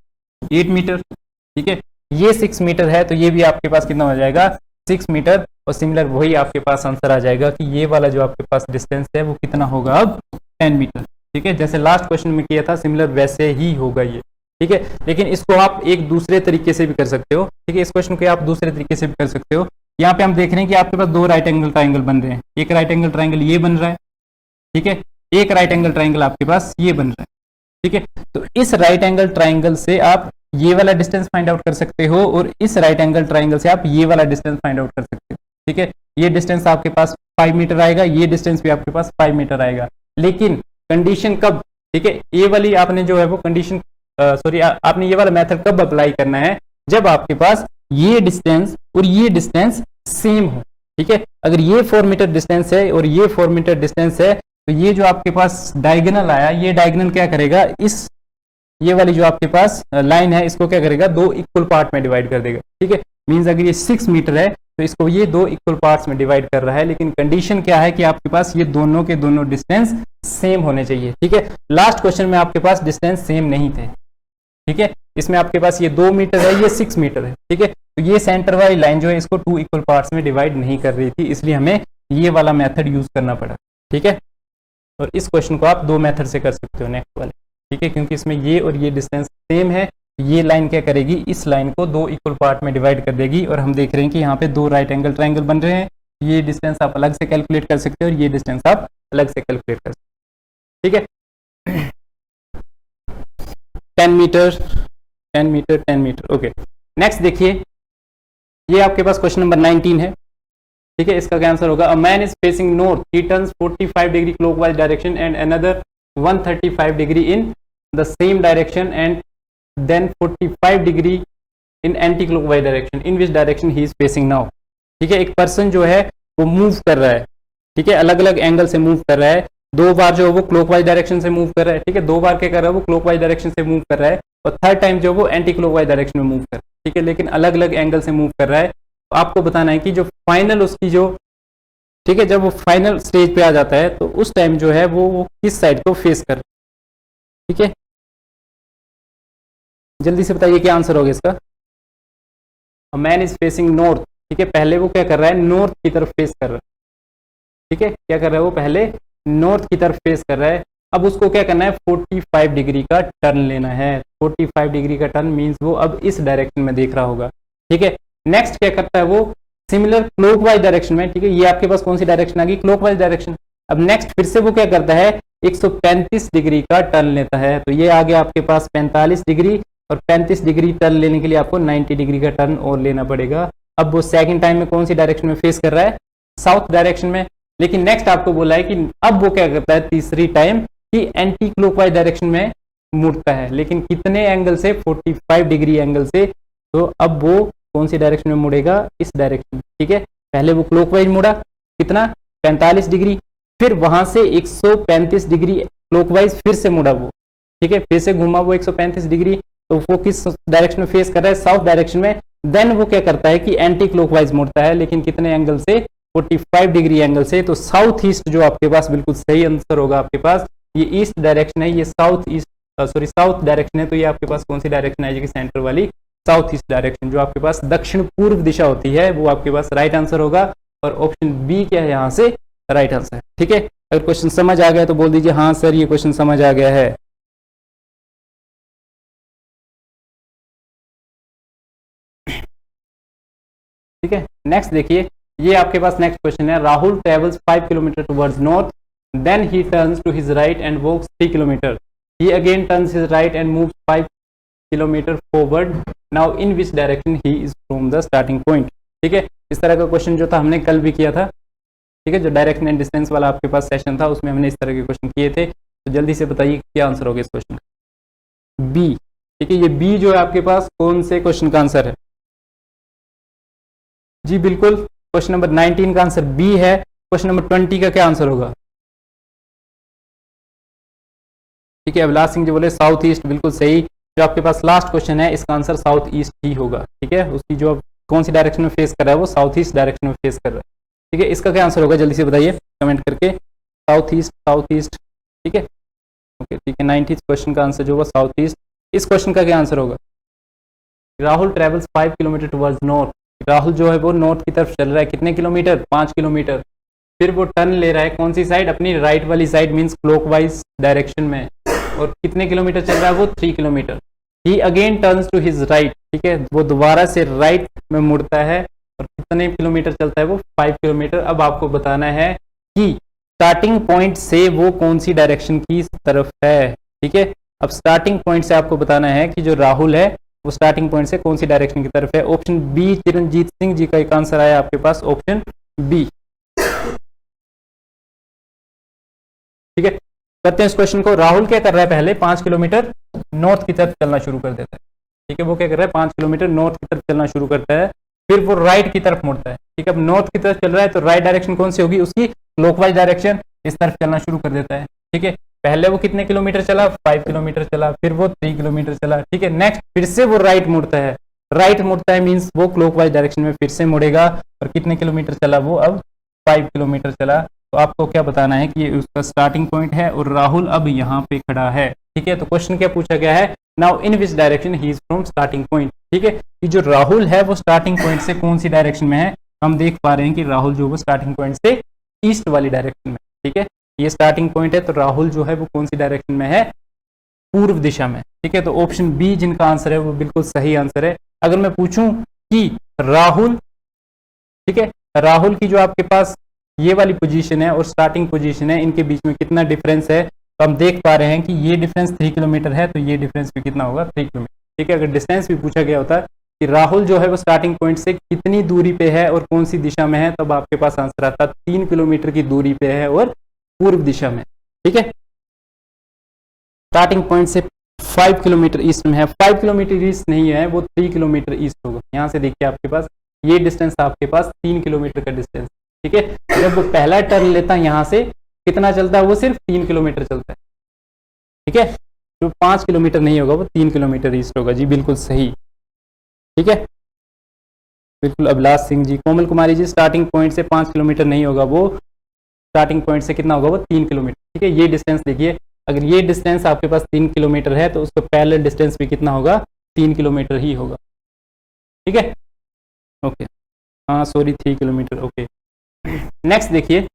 8 मीटर। ठीक है, ये 6 मीटर है, तो ये भी आपके पास कितना हो जाएगा 6 मीटर, और सिमिलर वही आपके पास आंसर आ जाएगा कि ये वाला जो आपके पास डिस्टेंस है वो कितना होगा अब 10 मीटर। ठीक है, जैसे लास्ट क्वेश्चन में किया था सिमिलर वैसे ही होगा ये। ठीक है, लेकिन इसको आप एक दूसरे तरीके से भी कर सकते हो। ठीक है, इस क्वेश्चन को आप दूसरे तरीके से भी कर सकते हो। यहाँ पे हम देख रहे हैं कि आपके पास 2 राइट एंगल ट्राइंगल बन रहे हैं, एक राइट एंगल ट्राइंगल ये बन रहा है, ठीक है, एक राइट एंगल ट्राइंगल आपके पास ये बन रहा है। ठीक है, तो इस राइट एंगल ट्राइंगल से आप ये वाला डिस्टेंस फाइंड आउट कर सकते हो, और इस राइट एंगल ट्राइंगल से आप ये वाला डिस्टेंस फाइंड आउट कर सकते हो। ठीक है, ये डिस्टेंस आपके पास 5 मीटर आएगा, ये डिस्टेंस भी आपके पास 5 मीटर आएगा, लेकिन कंडीशन कब, ठीक है, ये वाली आपने जो है वो कंडीशन सॉरी आपने ये वाला मेथड कब अप्लाई करना है, जब आपके पास ये डिस्टेंस और ये डिस्टेंस सेम हो। ठीक है, अगर ये 4 मीटर डिस्टेंस है और ये 4 मीटर डिस्टेंस है, तो ये जो आपके पास डायगोनल आया, ये डायगोनल क्या करेगा, इस ये वाली जो आपके पास लाइन है इसको क्या करेगा 2 इक्वल पार्ट में डिवाइड कर देगा। ठीक है, मीन्स अगर ये 6 मीटर है तो इसको ये 2 इक्वल पार्ट्स में डिवाइड कर रहा है, लेकिन कंडीशन क्या है कि आपके पास ये दोनों के दोनों डिस्टेंस सेम होने चाहिए। ठीक है, लास्ट क्वेश्चन में आपके पास डिस्टेंस सेम नहीं थे। ठीक है, इसमें आपके पास ये 2 मीटर है, ये 6 मीटर है। ठीक है, तो ये सेंटर वाली लाइन जो है इसको 2 इक्वल पार्ट्स में डिवाइड नहीं कर रही थी, इसलिए हमें ये वाला मेथड यूज करना पड़ा। ठीक है, और इस क्वेश्चन को आप 2 मेथड से कर सकते हो नेक्स्ट वाले। ठीक है, क्योंकि इसमें ये और ये डिस्टेंस सेम है, ये लाइन क्या करेगी, इस लाइन को 2 इक्वल पार्ट में डिवाइड कर देगी, और हम देख रहे हैं कि यहाँ पे 2 राइट एंगल ट्रायंगल बन रहे हैं। ये डिस्टेंस आप अलग से कैलकुलेट कर सकते हो और ये डिस्टेंस आप अलग से कैलकुलेट कर सकते हो। ठीक है, 10 metre 10 metre 10 metre. Okay, next देखिए, ये आपके पास क्वेश्चन नंबर 19 है। ठीक है, इसका क्या आंसर होगा, a man is facing north, he turns 45 degree clockwise direction and another 135 degree in the same direction and then 45 degree in anti clockwise direction, in which direction he is facing now. ठीक है, एक person जो है वो move कर रहा है। ठीक है, अलग अलग एंगल से मूव कर रहा है। 2 बार जो है वो क्लॉकवाइज डायरेक्शन से मूव कर रहा है। ठीक है, 2 बार क्या कर रहा है वो क्लॉकवाइज डायरेक्शन से मूव कर रहा है, और थर्ड टाइम जो वो एंटी क्लॉकवाइज डायरेक्शन में मूव कर रहा है। ठीक है, लेकिन अलग अलग एंगल से मूव कर रहा है। तो आपको बताना है कि जो फाइनल उसकी जो, ठीक है, जब वो फाइनल स्टेज पे आ जाता है तो उस टाइम जो है वो किस साइड को फेस कर रहा है। ठीक है, जल्दी से बताइए क्या आंसर होगा इसका। Man is facing north. ठीक है, पहले वो क्या कर रहा है, नॉर्थ की तरफ फेस कर रहा है। ठीक है, क्या कर रहा है वो, पहले नॉर्थ की तरफ फेस कर रहा है। अब उसको क्या करना है, 45 डिग्री का टर्न लेना है। 45 डिग्री का टर्न मींस वो अब इस डायरेक्शन में देख रहा होगा। ठीक है, नेक्स्ट क्या करता है वो, सिमिलर क्लॉकवाइज डायरेक्शन में। ठीक है, ये आपके पास कौन सी डायरेक्शन आ गई, क्लॉकवाइज डायरेक्शन। अब नेक्स्ट फिर से वो क्या करता है, 135 डिग्री का टर्न लेता है। तो ये आ गया आपके पास 45 डिग्री, और 35 डिग्री टर्न लेने के लिए आपको 90 डिग्री का टर्न और लेना पड़ेगा। अब वो सेकंड टाइम में कौन सी डायरेक्शन में फेस कर रहा है, साउथ डायरेक्शन में। लेकिन नेक्स्ट आपको बोला है कि अब वो क्या करता है तीसरी टाइम कि एंटी क्लॉकवाइज डायरेक्शन में मुड़ता है, लेकिन कितने एंगल से, 45 डिग्री एंगल से। तो अब वो कौन सी डायरेक्शन में मुड़ेगा, इस डायरेक्शन में। ठीक है, पहले वो क्लॉकवाइज मुड़ा, कितना, 45 डिग्री, फिर वहां से 135 डिग्री क्लॉकवाइज फिर से मुड़ा वो। ठीक है, फिर से घूमा वो 135 डिग्री, तो वो किस डायरेक्शन में फेस कर रहा है, साउथ डायरेक्शन में। देन वो क्या करता है कि एंटी क्लॉकवाइज मुड़ता है, लेकिन कितने एंगल से, 45 डिग्री एंगल से। तो साउथ ईस्ट जो आपके पास बिल्कुल सही आंसर होगा आपके पास। ये ईस्ट डायरेक्शन है, ये south east, sorry south direction है। तो ये आपके पास कौन सी डायरेक्शन आएगी, सेंटर वाली साउथ ईस्ट डायरेक्शन, जो आपके पास दक्षिण पूर्व दिशा होती है, वो आपके पास राइट आंसर होगा। और ऑप्शन बी क्या है यहाँ से राइट आंसर। ठीक है, अगर क्वेश्चन समझ आ गया तो बोल दीजिए हाँ सर ये क्वेश्चन समझ आ गया है। ठीक है, नेक्स्ट देखिए, ये आपके पास नेक्स्ट क्वेश्चन है, Rahul travels 5 kilometre towards north, then he turns to his right and walks 3 kilometre, he again turns his right and moves 5 kilometre forward, now in which direction he is from the starting point. ठीक है, इस तरह का question जो था हमने कल भी किया था। ठीक है, जो डायरेक्शन एंड डिस्टेंस वाला आपके पास सेशन था उसमें हमने इस तरह के क्वेश्चन किए थे। तो जल्दी से बताइए क्या आंसर होगा इस क्वेश्चन का, बी। ठीक है, ये बी जो है आपके पास कौन से क्वेश्चन का आंसर है, जी बिल्कुल, क्वेश्चन नंबर 19 का आंसर बी है। क्वेश्चन नंबर 20 का क्या आंसर होगा, ठीक है, अभिलाष सिंह जी बोले साउथ ईस्ट, बिल्कुल सही। जो आपके पास लास्ट क्वेश्चन है इसका आंसर साउथ ईस्ट ही होगा। ठीक है, उसकी जो कौन सी डायरेक्शन में फेस कर रहा है वो साउथ ईस्ट डायरेक्शन में फेस कर रहा है। ठीक है, इसका क्या आंसर होगा जल्दी से बताइए कमेंट करके, साउथ ईस्ट, साउथ ईस्ट। ठीक है, ओके, ठीक है, 90 क्वेश्चन का आंसर जो होगा साउथ ईस्ट। इस क्वेश्चन का क्या आंसर होगा, Rahul travels 5 kilometre towards north, Rahul जो है वो नॉर्थ की तरफ चल रहा है, कितने किलोमीटर, 5 किलोमीटर। फिर वो टर्न ले रहा है कौन सी साइड, अपनी राइट वाली साइड, मींस क्लॉकवाइज डायरेक्शन में, और कितने किलोमीटर चल रहा है वो, 3 kilometre. He again turns to his right, ठीक है, वो दोबारा से राइट में मुड़ता है, और कितने किलोमीटर चलता है वो, 5 किलोमीटर। अब आपको बताना है कि स्टार्टिंग पॉइंट से वो कौन सी डायरेक्शन की तरफ है। ठीक है, अब स्टार्टिंग पॉइंट से आपको बताना है कि जो राहुल है वो स्टार्टिंग पॉइंट से कौन सी डायरेक्शन की तरफ है। ऑप्शन बी, चिरंजीत सिंह जी का एक आंसर आया आपके पास, ऑप्शन बी। ठीक है, करते हैं इस क्वेश्चन को। राहुल क्या कर रहा है, पहले 5 किलोमीटर नॉर्थ की तरफ चलना शुरू कर देता है। ठीक है, वो क्या कर रहा है, 5 किलोमीटर नॉर्थ की तरफ चलना शुरू करता है, फिर वो राइट की तरफ मुड़ता है। ठीक है, अब नॉर्थ की तरफ चल रहा है तो राइट डायरेक्शन कौन सी होगी उसकी, क्लॉकवाइज डायरेक्शन, इस तरफ चलना शुरू कर देता है। ठीक है, पहले वो कितने किलोमीटर चला, 5 किलोमीटर चला, फिर वो 3 किलोमीटर चला। ठीक है, नेक्स्ट फिर से वो राइट मुड़ता है, राइट मुड़ता है मीन्स वो क्लॉकवाइज डायरेक्शन में फिर से मुड़ेगा। और कितने किलोमीटर चला वो, अब 5 किलोमीटर चला। तो आपको क्या बताना है कि ये उसका स्टार्टिंग पॉइंट है और राहुल अब यहाँ पे खड़ा है। ठीक है, तो क्वेश्चन क्या पूछा गया है, now in which direction he is from starting point. ठीक है, कि जो राहुल है वो स्टार्टिंग पॉइंट से कौन सी डायरेक्शन में है, हम देख पा रहे हैं कि राहुल जो वो स्टार्टिंग पॉइंट से ईस्ट वाली डायरेक्शन में। ठीक है, ये स्टार्टिंग पॉइंट है, तो राहुल जो है वो कौन सी डायरेक्शन में है, पूर्व दिशा में। ठीक है, तो ऑप्शन बी जिनका आंसर है वो बिल्कुल सही आंसर है। अगर मैं पूछूं कि राहुल, ठीक है, राहुल की जो आपके पास ये वाली पोजीशन है और स्टार्टिंग पोजीशन है, इनके बीच में कितना डिफरेंस है, तो हम देख पा रहे हैं कि ये डिफरेंस 3 किलोमीटर है, तो ये डिफरेंस भी कितना होगा, 3 किलोमीटर। ठीक है, अगर डिस्टेंस भी पूछा गया होता कि राहुल जो है वो स्टार्टिंग पॉइंट से कितनी दूरी पे है और कौन सी दिशा में है, तब आपके पास आंसर आता 3 किलोमीटर की दूरी पे है और पूर्व दिशा में। ठीक है, स्टार्टिंग पॉइंट से 5 किलोमीटर ईस्ट में है, 5 किलोमीटर ईस्ट नहीं है, वो 3 किलोमीटर ईस्ट होगा। यहाँ से देखिए आपके पास ये डिस्टेंस आपके पास 3 किलोमीटर का डिस्टेंस। ठीक है, जब वो पहला टर्न लेता है यहाँ से कितना चलता है, वो सिर्फ 3 किलोमीटर चलता है। ठीक है, जो 5 किलोमीटर नहीं होगा वो 3 किलोमीटर ईस्ट होगा। जी बिल्कुल सही। ठीक है, बिल्कुल। अभिलाष सिंह जी, कोमल कुमारी जी, स्टार्टिंग पॉइंट से 5 किलोमीटर नहीं होगा, वो स्टार्टिंग पॉइंट से कितना होगा, वो 3 किलोमीटर। ठीक है, ये डिस्टेंस देखिए, अगर ये डिस्टेंस आपके पास 3 किलोमीटर है तो उसका पैरेलल डिस्टेंस भी कितना होगा, 3 किलोमीटर ही होगा। ठीक है, ओके, हाँ सॉरी 3 किलोमीटर। ओके, नेक्स्ट देखिए,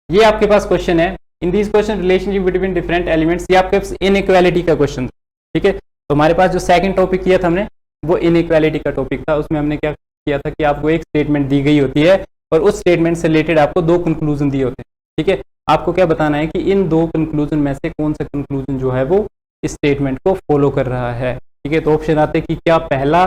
ये आपके पास क्वेश्चन है, in this question relationship between different elements, ये आपके पास इनइक्वालिटी का क्वेश्चन। ठीक है, तो हमारे पास जो सेकंड टॉपिक किया था हमने वो इनइक्वालिटी का टॉपिक था। उसमें हमने क्या किया था कि आपको एक स्टेटमेंट दी गई होती है और उस स्टेटमेंट से रिलेटेड आपको 2 कंक्लूजन दिए होते हैं। ठीक है, आपको क्या बताना है कि इन 2 कंक्लूजन में से कौन सा कंक्लूजन जो है वो इस स्टेटमेंट को फॉलो कर रहा है। ठीक है, तो ऑप्शन आते हैं कि क्या पहला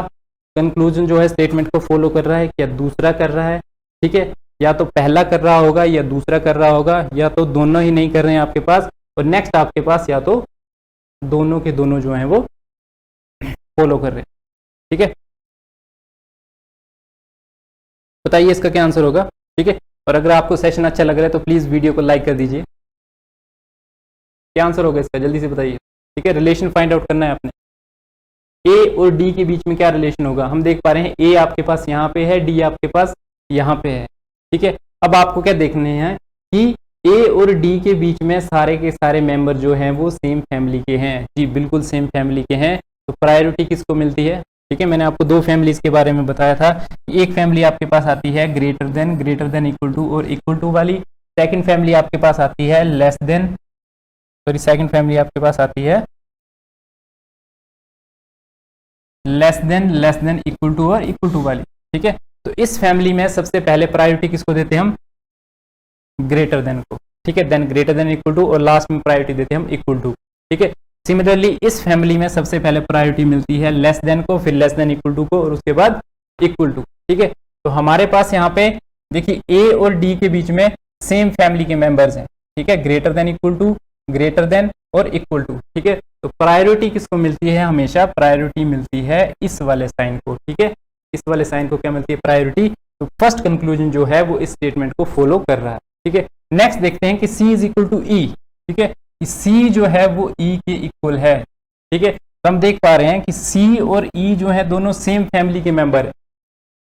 कंक्लूजन जो है स्टेटमेंट को फॉलो कर रहा है, क्या दूसरा कर रहा है। ठीक है, या तो पहला कर रहा होगा या दूसरा कर रहा होगा, या तो दोनों ही नहीं कर रहे हैं आपके पास, और नेक्स्ट आपके पास या तो दोनों के दोनों जो है वो फॉलो कर रहे हैं। ठीक है, बताइए इसका क्या आंसर होगा। ठीक है, और अगर आपको सेशन अच्छा लग रहा है तो प्लीज वीडियो को लाइक कर दीजिए। क्या आंसर होगा इसका, जल्दी से बताइए। ठीक है, रिलेशन फाइंड आउट करना है आपने। ए और डी के बीच में क्या रिलेशन होगा, हम देख पा रहे हैं ए आपके पास यहाँ पे है, डी आपके पास यहाँ पे है। ठीक है, अब आपको क्या देखने हैं कि ए और डी के बीच में सारे के सारे मेंबर जो हैं वो सेम फैमिली के हैं। जी बिल्कुल सेम फैमिली के हैं, तो प्रायोरिटी किसको मिलती है। ठीक है, मैंने आपको 2 फैमिलीज के बारे में बताया था। एक फैमिली आपके पास आती है ग्रेटर देन, इक्वल टू और इक्वल टू वाली। सेकंड फैमिली आपके पास आती है less than, sorry second family आपके पास आती है लेस देन, इक्वल टू और इक्वल टू वाली। ठीक है, तो इस फैमिली में सबसे पहले प्रायोरिटी किसको देते हैं हम, ग्रेटर देन को। ठीक है, than greater than, equal to, और लास्ट में प्रायोरिटी देते हैं हम इक्वल टू। ठीक है, सिमिलरली इस फैमिली में सबसे पहले प्रायोरिटी मिलती है लेस देन को, फिर लेस देन इक्वल टू को, और उसके बाद इक्वल टू। ठीक है, तो हमारे पास यहाँ पे देखिए ए और डी के बीच में सेम फैमिली के मेंबर्स हैं। ठीक है, greater than, equal to, greater than और इक्वल टू। ठीक है, तो प्रायोरिटी किसको मिलती है, हमेशा प्रायोरिटी मिलती है इस वाले साइन को। ठीक है, इस वाले साइन को क्या मिलती है, प्रायोरिटी। तो फर्स्ट कंक्लूजन जो है वो इस स्टेटमेंट को फॉलो कर रहा है। ठीक है, नेक्स्ट देखते हैं कि C इज इक्वल टू ई। ठीक है, C जो है वो E के इक्वल है। ठीक है, तो हम देख पा रहे हैं कि C और E जो है दोनों सेम फैमिली के मेंबर है।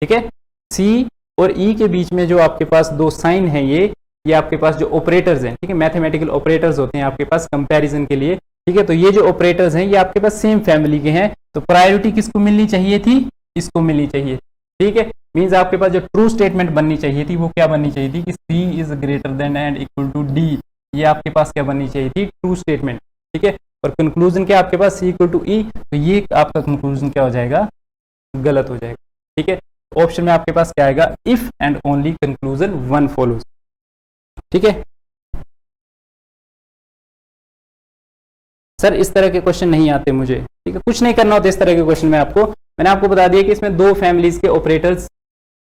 ठीक है, C और E के बीच में जो आपके पास 2 साइन है, ये आपके पास जो ऑपरेटर्स हैं, ठीक है, मैथमेटिकल ऑपरेटर्स होते हैं आपके पास कंपैरिजन के लिए। ठीक है, तो ये जो ऑपरेटर्स हैं ये आपके पास सेम फैमिली के हैं, तो प्रायोरिटी किसको मिलनी चाहिए थी, इसको मिलनी चाहिए। ठीक है, मींस आपके पास जो ट्रू स्टेटमेंट बननी चाहिए थी वो क्या बननी चाहिए थी कि C is greater than and equal to D। ये आपके पास क्या बननी चाहिए थी, ट्रू स्टेटमेंट। ठीक है, और कंक्लूजन क्या आपके पास C इक्वल टू E, तो ये आपका कंक्लूजन क्या हो जाएगा, गलत हो जाएगा। ठीक है, ऑप्शन में आपके पास क्या आएगा, if and only conclusion 1 follows. ठीक है सर, इस तरह के क्वेश्चन नहीं आते मुझे। ठीक है, कुछ नहीं करना होता इस तरह के क्वेश्चन में आपको। मैंने आपको बता दिया कि इसमें 2 फैमिलीज के ऑपरेटर्स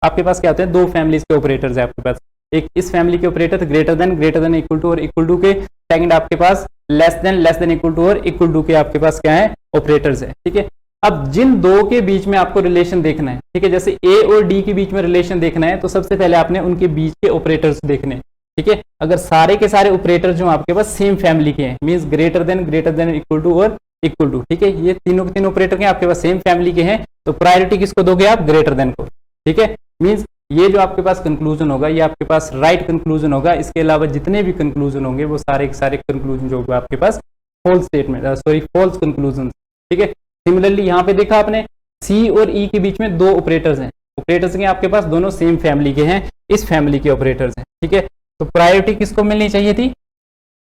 आपके पास क्या होते हैं, 2 फैमिलीज के ऑपरेटर्स है आपके पास। एक इस फैमिली के operator greater than, equal to और इक्वल टू के। सेकंड आपके पास लेस देन, इक्वल टू और इक्वल टू के आपके पास क्या है, ऑपरेटर्स है। ठीक है, अब जिन 2 के बीच में आपको रिलेशन देखना है, ठीक है, जैसे ए और डी के बीच में रिलेशन देखना है तो सबसे पहले आपने उनके बीच के ऑपरेटर्स देखने। ठीक है, अगर सारे के सारे ऑपरेटर जो आपके पास सेम फैमिली के हैं, means greater than, equal to और इक्वल टू। ठीक है, ये तीनों के तीनों ऑपरेटर के आपके पास सेम फैमिली के हैं, तो प्रायोरिटी किसको दोगे आप? ग्रेटर देन को। ठीक है, मींस ये जो आपके पास कंक्लूजन होगा ये आपके पास राइट कंक्लूजन होगा। इसके अलावा जितने भी कंक्लूजन होंगे वो सारे के सारे कंक्लूजन जो होगा आपके पास false statement, sorry false conclusion. ठीक है, सिमिलरली यहाँ पे देखा आपने सी और ई के बीच में दो ऑपरेटर्स हैं, ऑपरेटर्स के आपके पास दोनों सेम फैमिली के हैं, इस फैमिली के ऑपरेटर्स हैं। ठीक है, तो प्रायोरिटी किसको मिलनी चाहिए थी?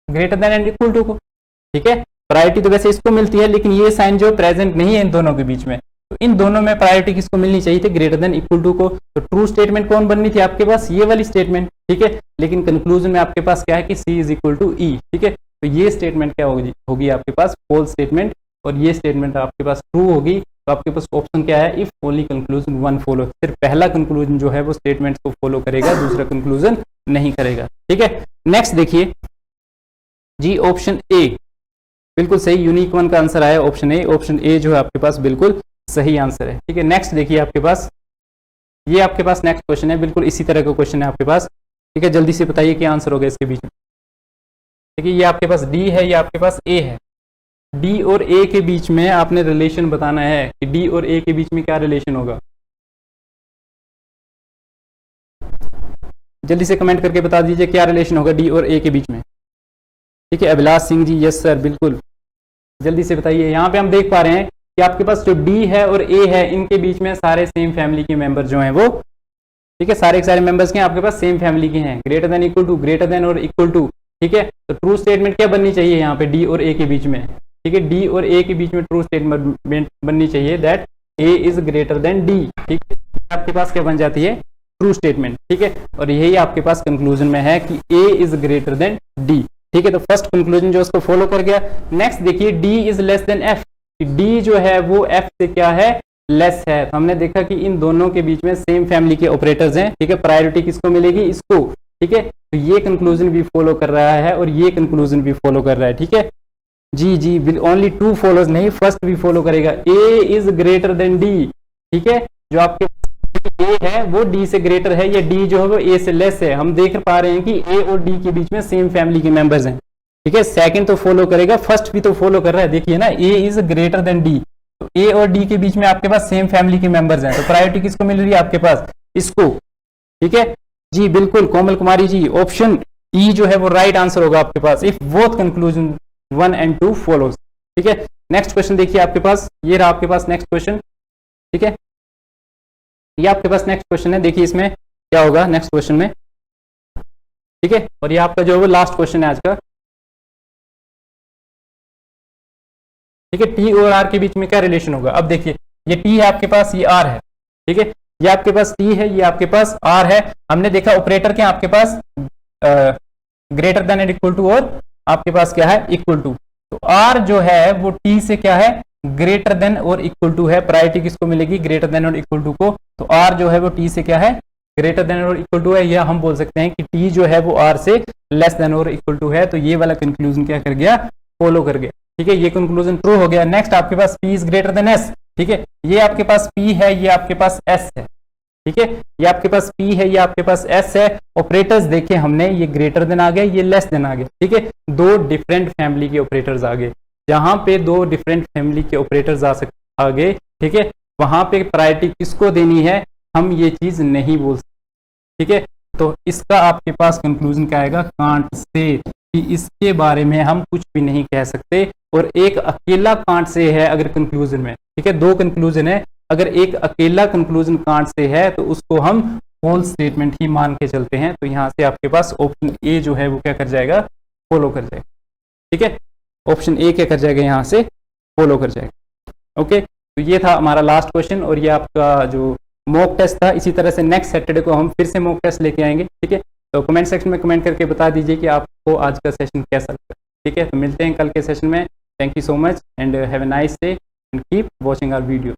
Greater than and equal to को। ठीक है, प्रायोरिटी तो वैसे इसको मिलती है, लेकिन ये साइन जो प्रेजेंट नहीं है इन दोनों के बीच में, तो इन दोनों में प्रायोरिटी किसको मिलनी चाहिए थी? ग्रेटर देन इक्वल टू को। तो ट्रू स्टेटमेंट कौन बननी थी आपके पास? ये वाली स्टेटमेंट। ठीक है, लेकिन कंक्लूजन में आपके पास क्या है कि सी इज इक्वल टू ई। ठीक है, तो ये स्टेटमेंट क्या होगी आपके पास? फॉल्स स्टेटमेंट, और ये स्टेटमेंट आपके पास ट्रू होगी। तो आपके पास ऑप्शन क्या है? If only conclusion one follow, सिर्फ पहला कंक्लूजन जो है वो स्टेटमेंट को फॉलो करेगा, दूसरा कंक्लूजन नहीं करेगा। ठीक है, नेक्स्ट देखिए जी, ऑप्शन ए बिल्कुल सही, यूनिक वन का आंसर आया ऑप्शन ए। ऑप्शन ए जो है आपके पास बिल्कुल सही आंसर है। ठीक है, नेक्स्ट देखिए आपके पास, ये आपके पास नेक्स्ट क्वेश्चन है, बिल्कुल इसी तरह का क्वेश्चन है आपके पास। ठीक है, जल्दी से बताइए क्या आंसर होगा इसके बीच में। देखिए ये आपके पास डी है, ये आपके पास ए है। डी और ए के बीच में आपने रिलेशन बताना है कि डी और ए के बीच में क्या रिलेशन होगा। जल्दी से कमेंट करके बता दीजिए क्या रिलेशन होगा डी और ए के बीच में। ठीक है, अभिलाष सिंह जी, यस सर, बिल्कुल जल्दी से बताइए। यहाँ पे हम देख पा रहे हैं कि आपके पास जो डी है और ए है इनके बीच में सारे सेम फैमिली के मेंबर जो हैं वो, ठीक है, सारे के सारे मेंबर्स के आपके पास सेम फैमिली के हैं, greater than equal to, greater than और इक्वल टू। ठीक है, तो ट्रू स्टेटमेंट क्या बननी चाहिए यहाँ पे डी और ए के बीच में? ठीक है, डी और ए के बीच में ट्रू स्टेटमेंट बननी चाहिए that A is greater then D. ठीक है, आपके पास क्या बन जाती है? True statement. ठीक है, और यही आपके पास कंक्लूजन में है कि ए इज ग्रेटर देन डी। ठीक है, तो फर्स्ट कंक्लूजन जो उसको फॉलो कर गया। नेक्स्ट देखिए, D is less than F. D जो है वो एफ से क्या है? लेस है। तो हमने देखा कि इन दोनों के बीच में सेम फैमिली के ऑपरेटर्स हैं। ठीक है, प्रायोरिटी किसको मिलेगी? इसको। ठीक है, तो ये कंक्लूजन भी फॉलो कर रहा है और ये कंक्लूजन भी फॉलो कर रहा है। ठीक है जी जी, ओनली टू फॉलोज नहीं, फर्स्ट भी फॉलो करेगा। ए इज ग्रेटर देन डी। ठीक है, जो आपके ए है वो डी से ग्रेटर है, या डी जो है वो ए से लेस है। हम देख पा रहे हैं कि ए और डी के बीच में सेम फैमिली के मेंबर्स हैं। ठीक है, सेकंड तो फॉलो करेगा, फर्स्ट भी तो फॉलो कर रहा है। देखिए ना, ए इज ग्रेटर देन डी, तो ए और डी के बीच में आपके पास सेम फैमिली के मेंबर्स हैं, तो प्रायोरिटी किसको मिल रही है आपके पास? इसको। ठीक है जी, बिल्कुल कोमल कुमारी जी, ऑप्शन ई जो है वो राइट आंसर होगा आपके पास, if both conclusion 1 and 2 follows. ठीक है, नेक्स्ट क्वेश्चन देखिए आपके पास, ये रहा आपके पास नेक्स्ट क्वेश्चन। ठीक है, ये आपके पास नेक्स्ट क्वेश्चन है, देखिए इसमें क्या होगा नेक्स्ट क्वेश्चन में। ठीक है, और ये आपका जो है वो लास्ट क्वेश्चन है आज का। ठीक है, टी और आर के बीच में क्या रिलेशन होगा? अब देखिए, ये टी है आपके पास, ये आर है। ठीक है, ये आपके पास टी है, ये आपके पास आर है। हमने देखा ऑपरेटर क्या आपके पास greater than and equal to, और आपके पास क्या है? Equal to. तो आर जो है वो टी से क्या है? ग्रेटर देन और इक्वल टू है। प्रायोरिटी किसको मिलेगी? ग्रेटर देन और इक्वल टू को। तो आर जो है वो टी से क्या है? ग्रेटर देन और इक्वल टू है, या हम बोल सकते हैं कि टी जो है वो आर से लेस देन और इक्वल टू है। तो ये वाला कंक्लूजन क्या कर गया? फॉलो कर गया। ठीक है, ये कंक्लूजन ट्रू हो गया। नेक्स्ट आपके पास P is greater than S. ठीक है, ये आपके पास पी है, ये आपके पास एस है। ठीक है, ये आपके पास पी है, ये आपके पास एस है। ऑपरेटर्स देखे हमने, ये ग्रेटर देन आ गए, ये लेस देन आ गए। ठीक है, दो डिफरेंट फैमिली के ऑपरेटर्स आ गए। जहां पे दो डिफरेंट फैमिली के ऑपरेटर्स आ गए, ठीक है, वहां पे प्रायोरिटी किसको देनी है हम ये चीज नहीं बोल सकते। ठीक है, तो इसका आपके पास कंक्लूजन क्या आएगा? कांट से, कि इसके बारे में हम कुछ भी नहीं कह सकते। और एक अकेला कांट से है अगर कंक्लूजन में, ठीक है, दो कंक्लूजन है, अगर एक अकेला कंक्लूजन कांट से है तो उसको हम फॉल्स स्टेटमेंट ही मान के चलते हैं। तो यहाँ से आपके पास ऑप्शन ए जो है वो क्या कर जाएगा? फॉलो कर जाएगा। ठीक है, ऑप्शन ए क्या कर जाएगा? यहाँ से फॉलो कर जाएगा। ओके, तो ये था हमारा लास्ट क्वेश्चन, और ये आपका जो मॉक टेस्ट था। इसी तरह से नेक्स्ट सैटरडे को हम फिर से मॉक टेस्ट लेके आएंगे। ठीक है, तो कमेंट सेक्शन में कमेंट करके बता दीजिए कि आपको आज का सेशन कैसा लगा। ठीक है, तो मिलते हैं कल के सेशन में। Thank you so much and have a nice day and keep watching our video.